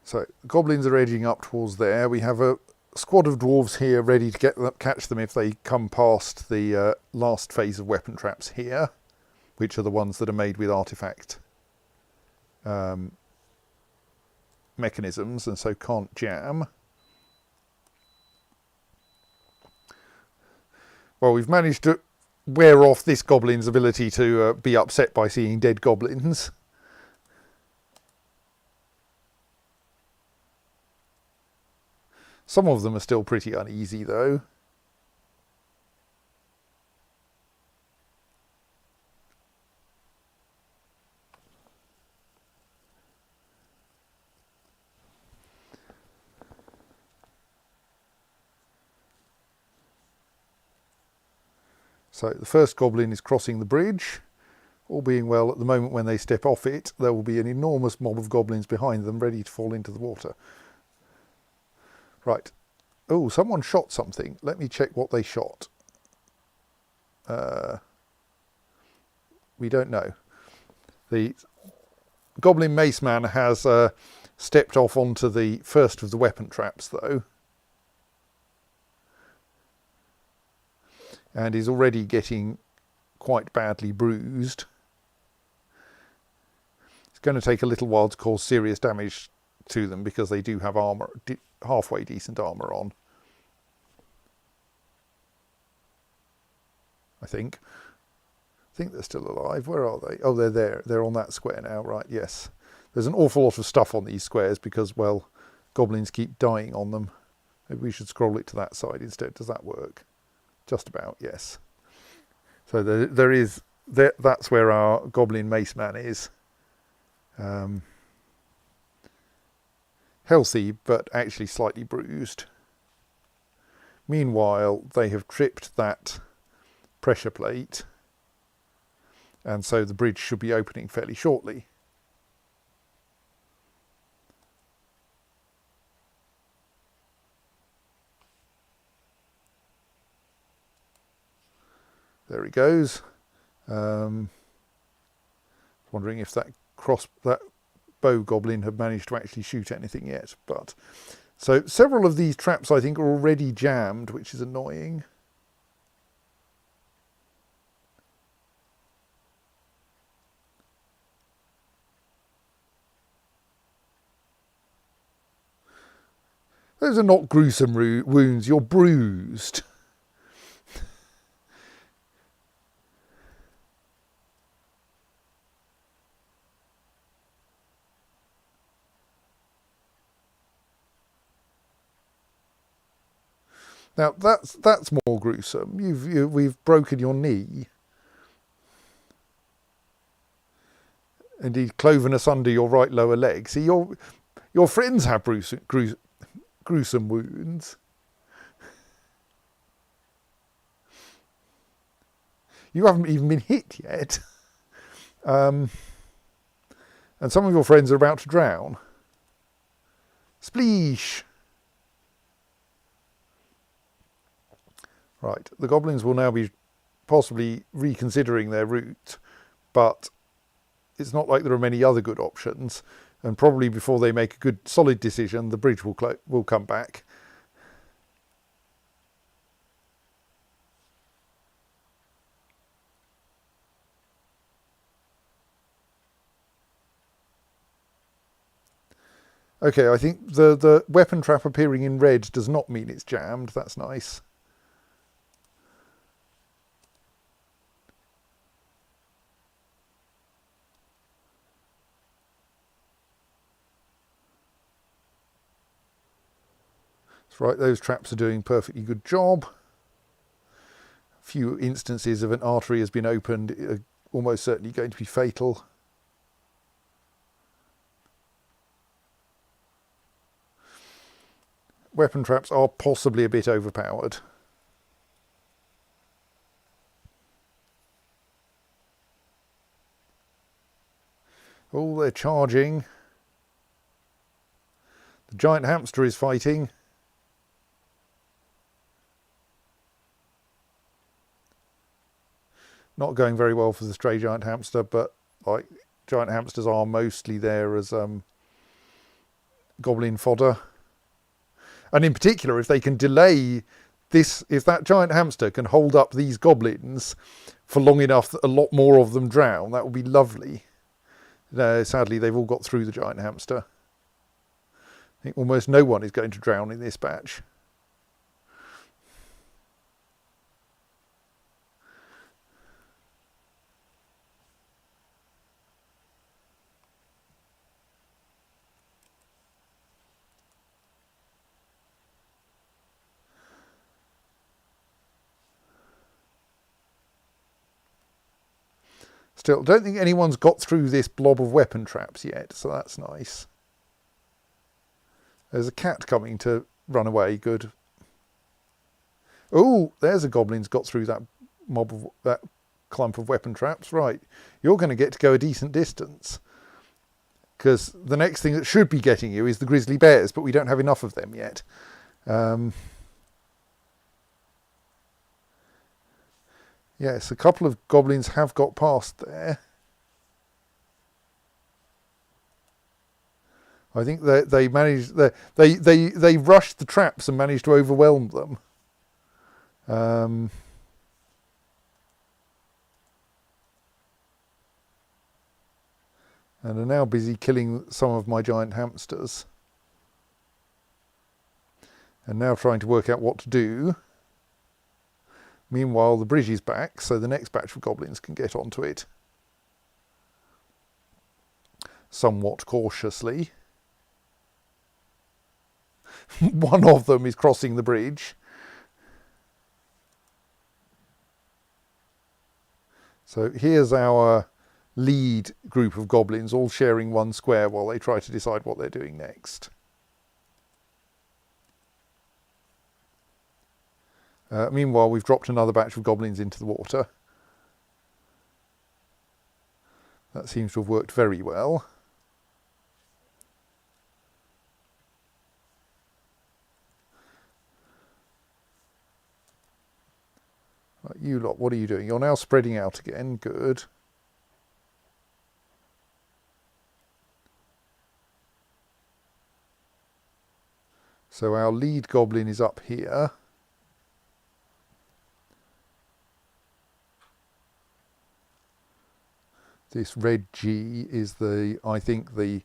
So goblins are edging up towards there. We have a squad of dwarves here ready to catch them if they come past the last phase of weapon traps here, which are the ones that are made with artifact mechanisms and so can't jam. Well, we've managed to wear off this goblin's ability to be upset by seeing dead goblins. Some of them are still pretty uneasy, though. So the first goblin is crossing the bridge. All being well, at the moment when they step off it, there will be an enormous mob of goblins behind them ready to fall into the water. Right. Oh, someone shot something. Let me check what they shot. We don't know. The Goblin Mace Man has stepped off onto the first of the weapon traps though, and is already getting quite badly bruised. It's going to take a little while to cause serious damage to them because they do have armour, halfway decent armour on. I think they're still alive. Where are they? Oh, they're there. They're on that square now, right? Yes. There's an awful lot of stuff on these squares because, well, goblins keep dying on them. Maybe we should scroll it to that side instead. Does that work? Just about, yes. So that's where our goblin mace man is. Healthy, but actually slightly bruised. Meanwhile, they have tripped that pressure plate, and so the bridge should be opening fairly shortly. There he goes. Wondering if that bow goblin had managed to actually shoot anything yet. But so several of these traps I think are already jammed, which is annoying. Those are not gruesome wounds, you're bruised. Now that's more gruesome. We've broken your knee. Indeed, cloven asunder your right lower leg. See, your friends have gruesome wounds. You haven't even been hit yet. And some of your friends are about to drown. Spleesh! Right, the goblins will now be possibly reconsidering their route, but it's not like there are many other good options, and probably before they make a good solid decision, the bridge will come back. Okay, I think the weapon trap appearing in red does not mean it's jammed. That's nice. That's right, those traps are doing a perfectly good job. A few instances of an artery has been opened, are almost certainly going to be fatal. Weapon traps are possibly a bit overpowered. Oh, they're charging. The giant hamster is fighting. Not going very well for the stray giant hamster, but like giant hamsters are mostly there as goblin fodder. And in particular, if they can delay this, if that giant hamster can hold up these goblins for long enough that a lot more of them drown, that would be lovely. Sadly, they've all got through the giant hamster. I think almost no one is going to drown in this batch. Still, don't think anyone's got through this blob of weapon traps yet, so that's nice. There's a cat coming to run away, good. Oh, there's a goblin's got through that clump of weapon traps. Right, you're going to get to go a decent distance. Because the next thing that should be getting you is the grizzly bears, but we don't have enough of them yet. Yes, a couple of goblins have got past there. I think they managed. They rushed the traps and managed to overwhelm them. And are now busy killing some of my giant hamsters. And now trying to work out what to do. Meanwhile, the bridge is back, so the next batch of goblins can get onto it. Somewhat cautiously. One of them is crossing the bridge. So here's our lead group of goblins all sharing one square while they try to decide what they're doing next. Meanwhile, we've dropped another batch of goblins into the water. That seems to have worked very well. Right, you lot, what are you doing? You're now spreading out again. Good. So our lead goblin is up here. This red G is I think the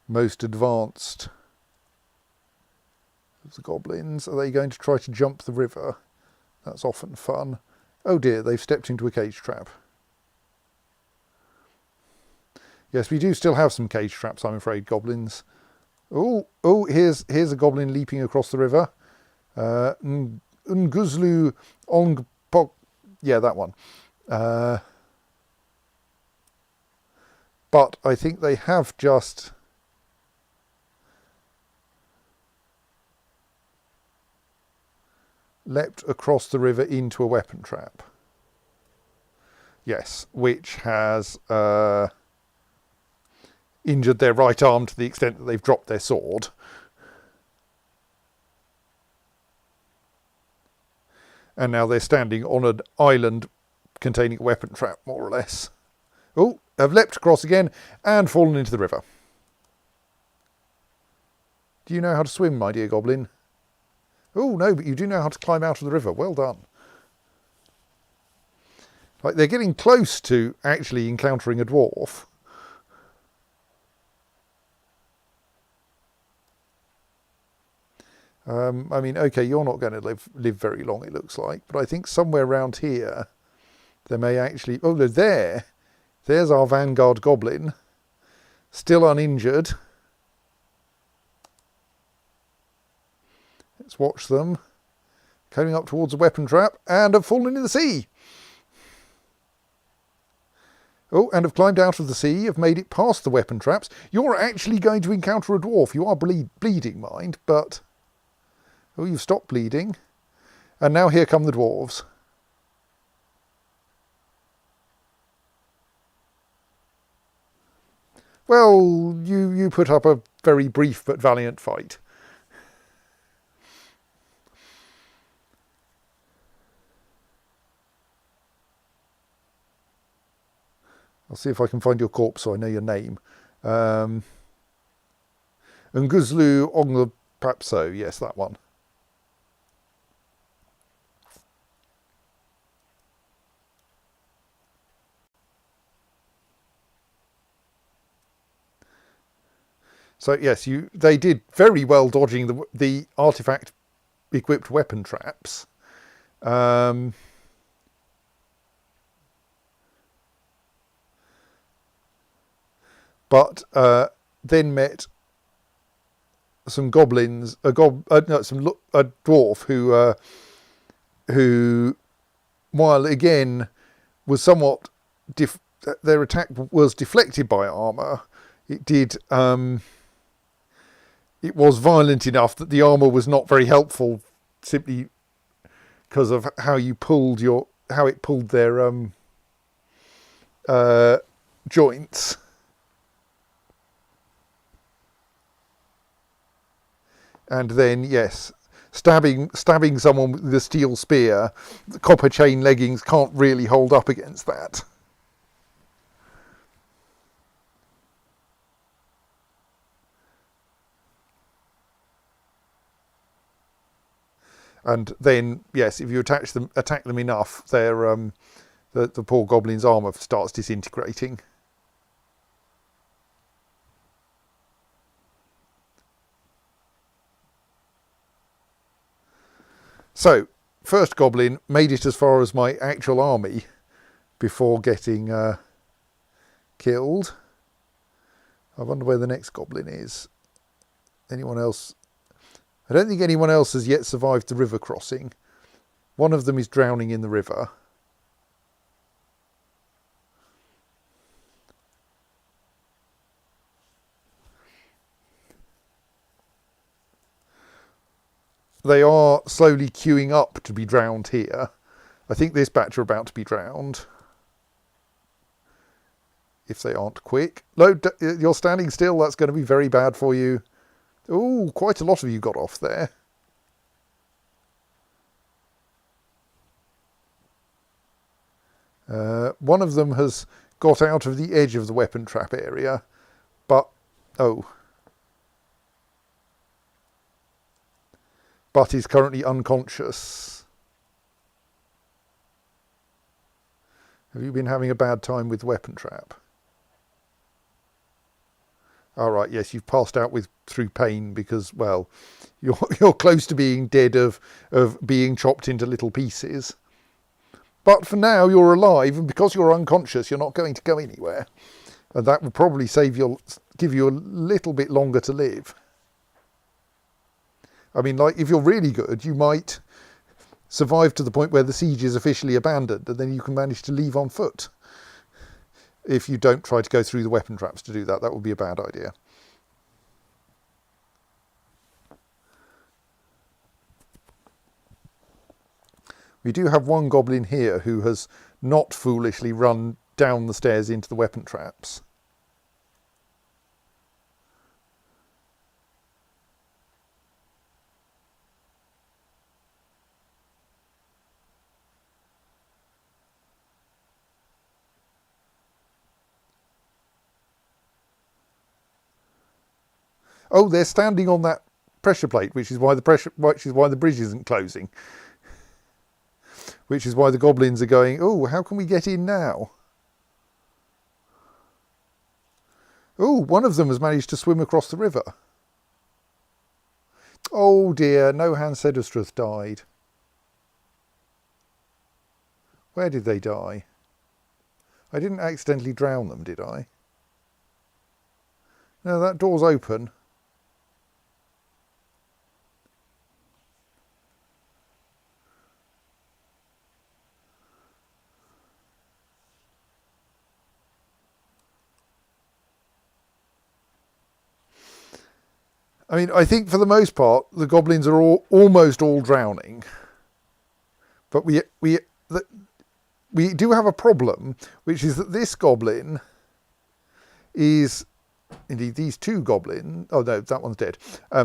most advanced of the goblins. Are they going to try to jump the river? That's often fun. Oh dear, they've stepped into a cage trap. Yes, we do still have some cage traps, I'm afraid, goblins. Oh, here's a goblin leaping across the river. Nguzlu Ongpok. Yeah, that one. But I think they have just leapt across the river into a weapon trap. Yes, which has injured their right arm to the extent that they've dropped their sword. And now they're standing on an island containing a weapon trap, more or less. Oh, have leapt across again and fallen into the river. Do you know how to swim, my dear goblin? Oh, no, but you do know how to climb out of the river. Well done. Like, they're getting close to actually encountering a dwarf. I mean, okay, you're not going to live very long, it looks like. But I think somewhere around here, there may actually... Oh, no, there's our vanguard goblin. Still uninjured. Let's watch them. Coming up towards a weapon trap and have fallen into the sea. Oh, and have climbed out of the sea, have made it past the weapon traps. You're actually going to encounter a dwarf. You are bleeding, mind, but... Oh, you've stopped bleeding. And now here come the dwarves. Well, you put up a very brief but valiant fight. I'll see if I can find your corpse so I know your name. Nguzlu Onglapapso, yes, that one. So yes, they did very well dodging the artifact-equipped weapon traps. But then met some goblins, a dwarf who, while again was somewhat their attack was deflected by armour. It was violent enough that the armour was not very helpful, simply because of how it pulled their joints. And then, yes, stabbing someone with a steel spear, the copper chain leggings can't really hold up against that. And then, yes, if you attack them enough, the poor goblin's armour starts disintegrating. So, first goblin made it as far as my actual army before getting killed. I wonder where the next goblin is. Anyone else? I don't think anyone else has yet survived the river crossing. One of them is drowning in the river. They are slowly queuing up to be drowned here. I think this batch are about to be drowned. If they aren't quick. No, you're standing still. That's going to be very bad for you. Oh, quite a lot of you got off there. One of them has got out of the edge of the weapon trap area, but is currently unconscious. Have you been having a bad time with weapon trap? All right, yes, you've passed out through pain because, well, you're close to being dead of being chopped into little pieces. But for now, you're alive, and because you're unconscious, you're not going to go anywhere, and that will probably give you a little bit longer to live. I mean, like, if you're really good, you might survive to the point where the siege is officially abandoned, and then you can manage to leave on foot. If you don't try to go through the weapon traps to do that, that would be a bad idea. We do have one goblin here who has not foolishly run down the stairs into the weapon traps. Oh, they're standing on that pressure plate, which is why the bridge isn't closing. Which is why the goblins are going, oh, how can we get in now? Oh, one of them has managed to swim across the river. Oh dear, no Hans Sedestruth died. Where did they die? I didn't accidentally drown them, did I? No, that door's open. I mean, I think for the most part, the goblins are almost all drowning. But we do have a problem, which is that this goblin is... Indeed, these two goblins... Oh, no, that one's dead.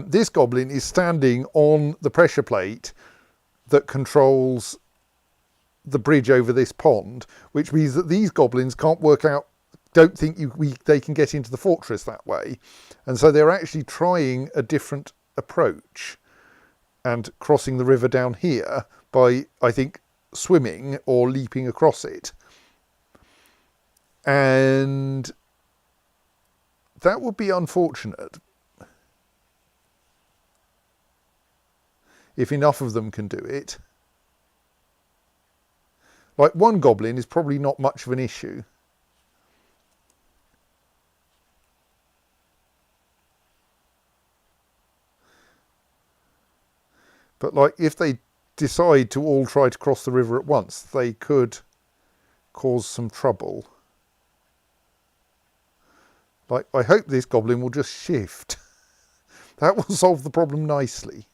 This goblin is standing on the pressure plate that controls the bridge over this pond, which means that these goblins can't work out, don't think they can get into the fortress that way. And so they're actually trying a different approach and crossing the river down here by, I think, swimming or leaping across it. And that would be unfortunate if enough of them can do it. Like, one goblin is probably not much of an issue. But, like, if they decide to all try to cross the river at once, they could cause some trouble. Like, I hope this goblin will just shift. That will solve the problem nicely.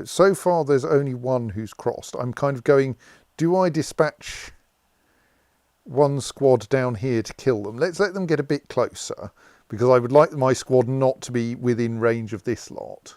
So far there's only one who's crossed. I'm kind of going, do I dispatch one squad down here to kill them? Let's let them get a bit closer, because I would like my squad not to be within range of this lot.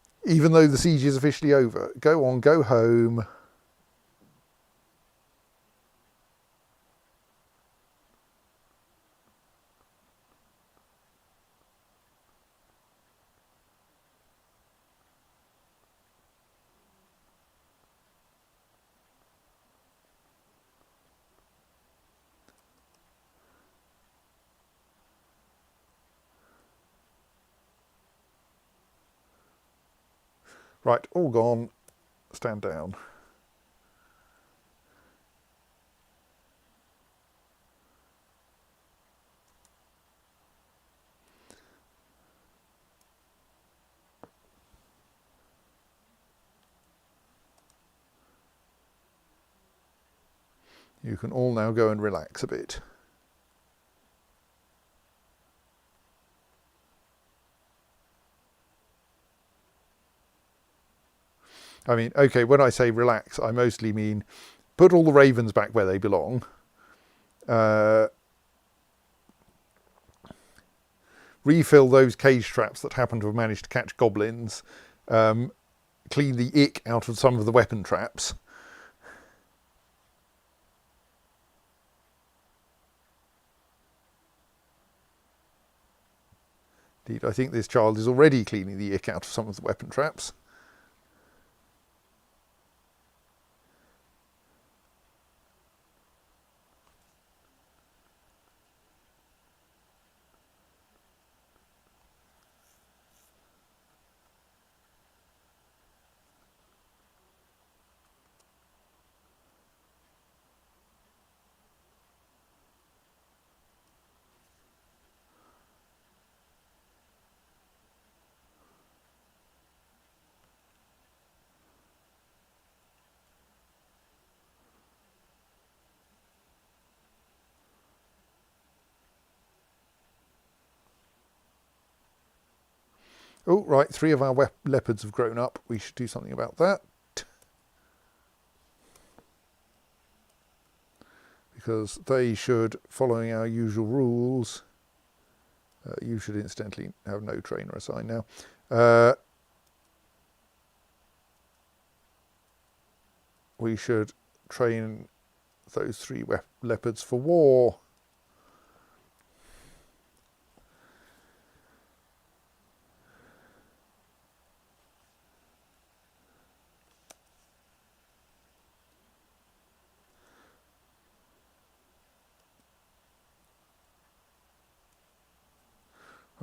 even though the siege is officially over. Go on, go home. Right, all gone. Stand down. You can all now go and relax a bit. I mean, okay, when I say relax, I mostly mean put all the ravens back where they belong. Refill those cage traps that happen to have managed to catch goblins. Clean the ick out of some of the weapon traps. Indeed, I think this child is already cleaning the ick out of some of the weapon traps. Oh, right, 3 of our leopards have grown up. We should do something about that. Because they should, following our usual rules, you should incidentally have no trainer assigned now. We should train those 3 leopards for war.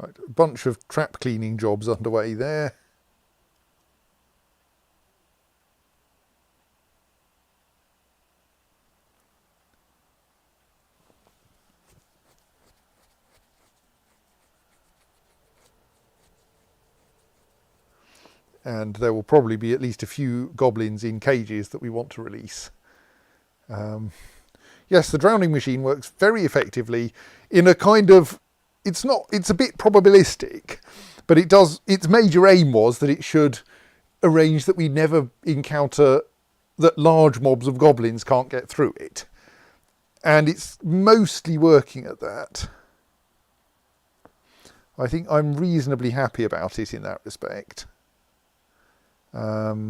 Right, a bunch of trap cleaning jobs underway there. And there will probably be at least a few goblins in cages that we want to release. Yes, the drowning machine works very effectively in a kind of, it's a bit probabilistic, but it does, its major aim was that it should arrange that we never encounter, that large mobs of goblins can't get through it. And it's mostly working at that. I think I'm reasonably happy about it in that respect. I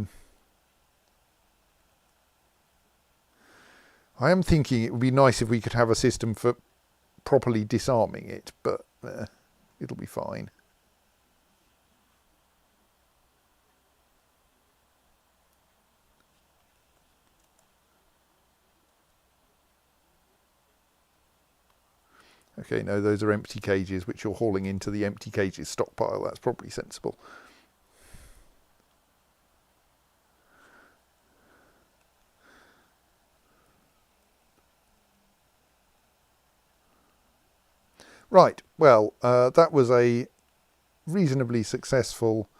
am thinking it would be nice if we could have a system for properly disarming it, but it'll be fine. Okay, no, those are empty cages which you're hauling into the empty cages stockpile. That's probably sensible. Right, well, that was a reasonably successful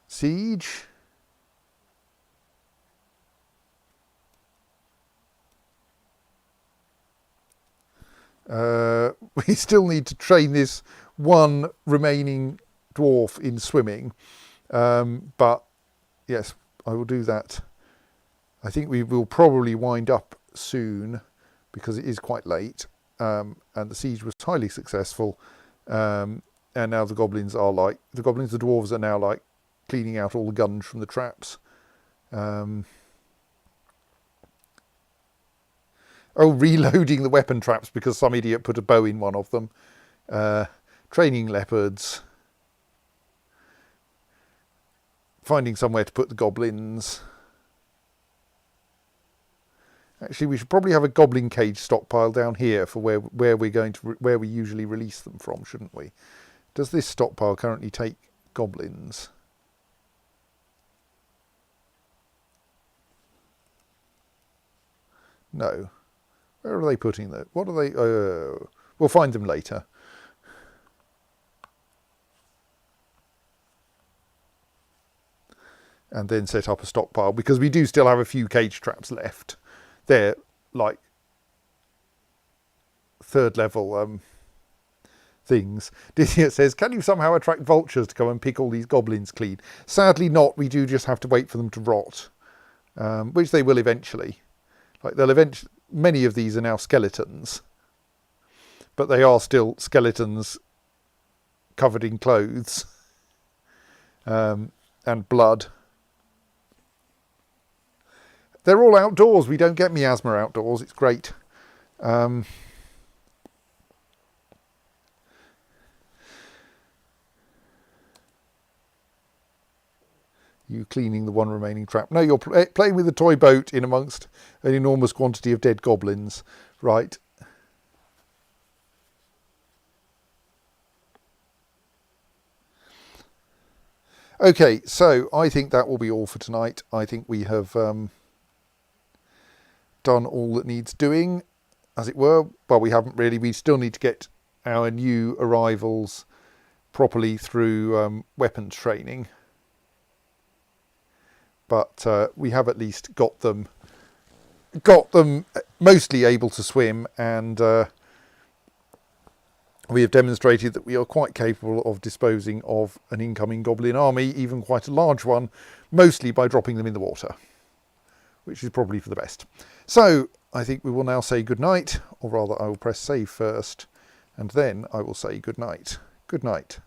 siege. We still need to train this one remaining dwarf in swimming, but yes, I will do that. I think we will probably wind up soon because it is quite late, and the siege was highly successful, and And now the goblins, the dwarves are now like cleaning out all the guns from the traps. Reloading the weapon traps because some idiot put a bow in one of them. Training leopards. Finding somewhere to put the goblins. Actually, we should probably have a goblin cage stockpile down here for where where we usually release them from, shouldn't we? Does this stockpile currently take goblins? No. Where are they putting them? What are they? We'll find them later. And then set up a stockpile, because we do still have a few cage traps left. They're like third level things. Didier says, can you somehow attract vultures to come and pick all these goblins clean? Sadly not. We do just have to wait for them to rot, which they will eventually. Like they'll eventually. Many of these are now skeletons, but they are still skeletons covered in clothes and blood. They're all outdoors. We don't get miasma outdoors. It's great. You cleaning the one remaining trap. No, you're playing with a toy boat in amongst an enormous quantity of dead goblins. Right. Okay, so I think that will be all for tonight. I think we have done all that needs doing, as it were. Well, we haven't really. We still need to get our new arrivals properly through weapons training. But we have at least got them mostly able to swim, and we have demonstrated that we are quite capable of disposing of an incoming goblin army, even quite a large one, mostly by dropping them in the water, which is probably for the best. So I think we will now say good night, or rather I will press save first, and then I will say good night. Good night.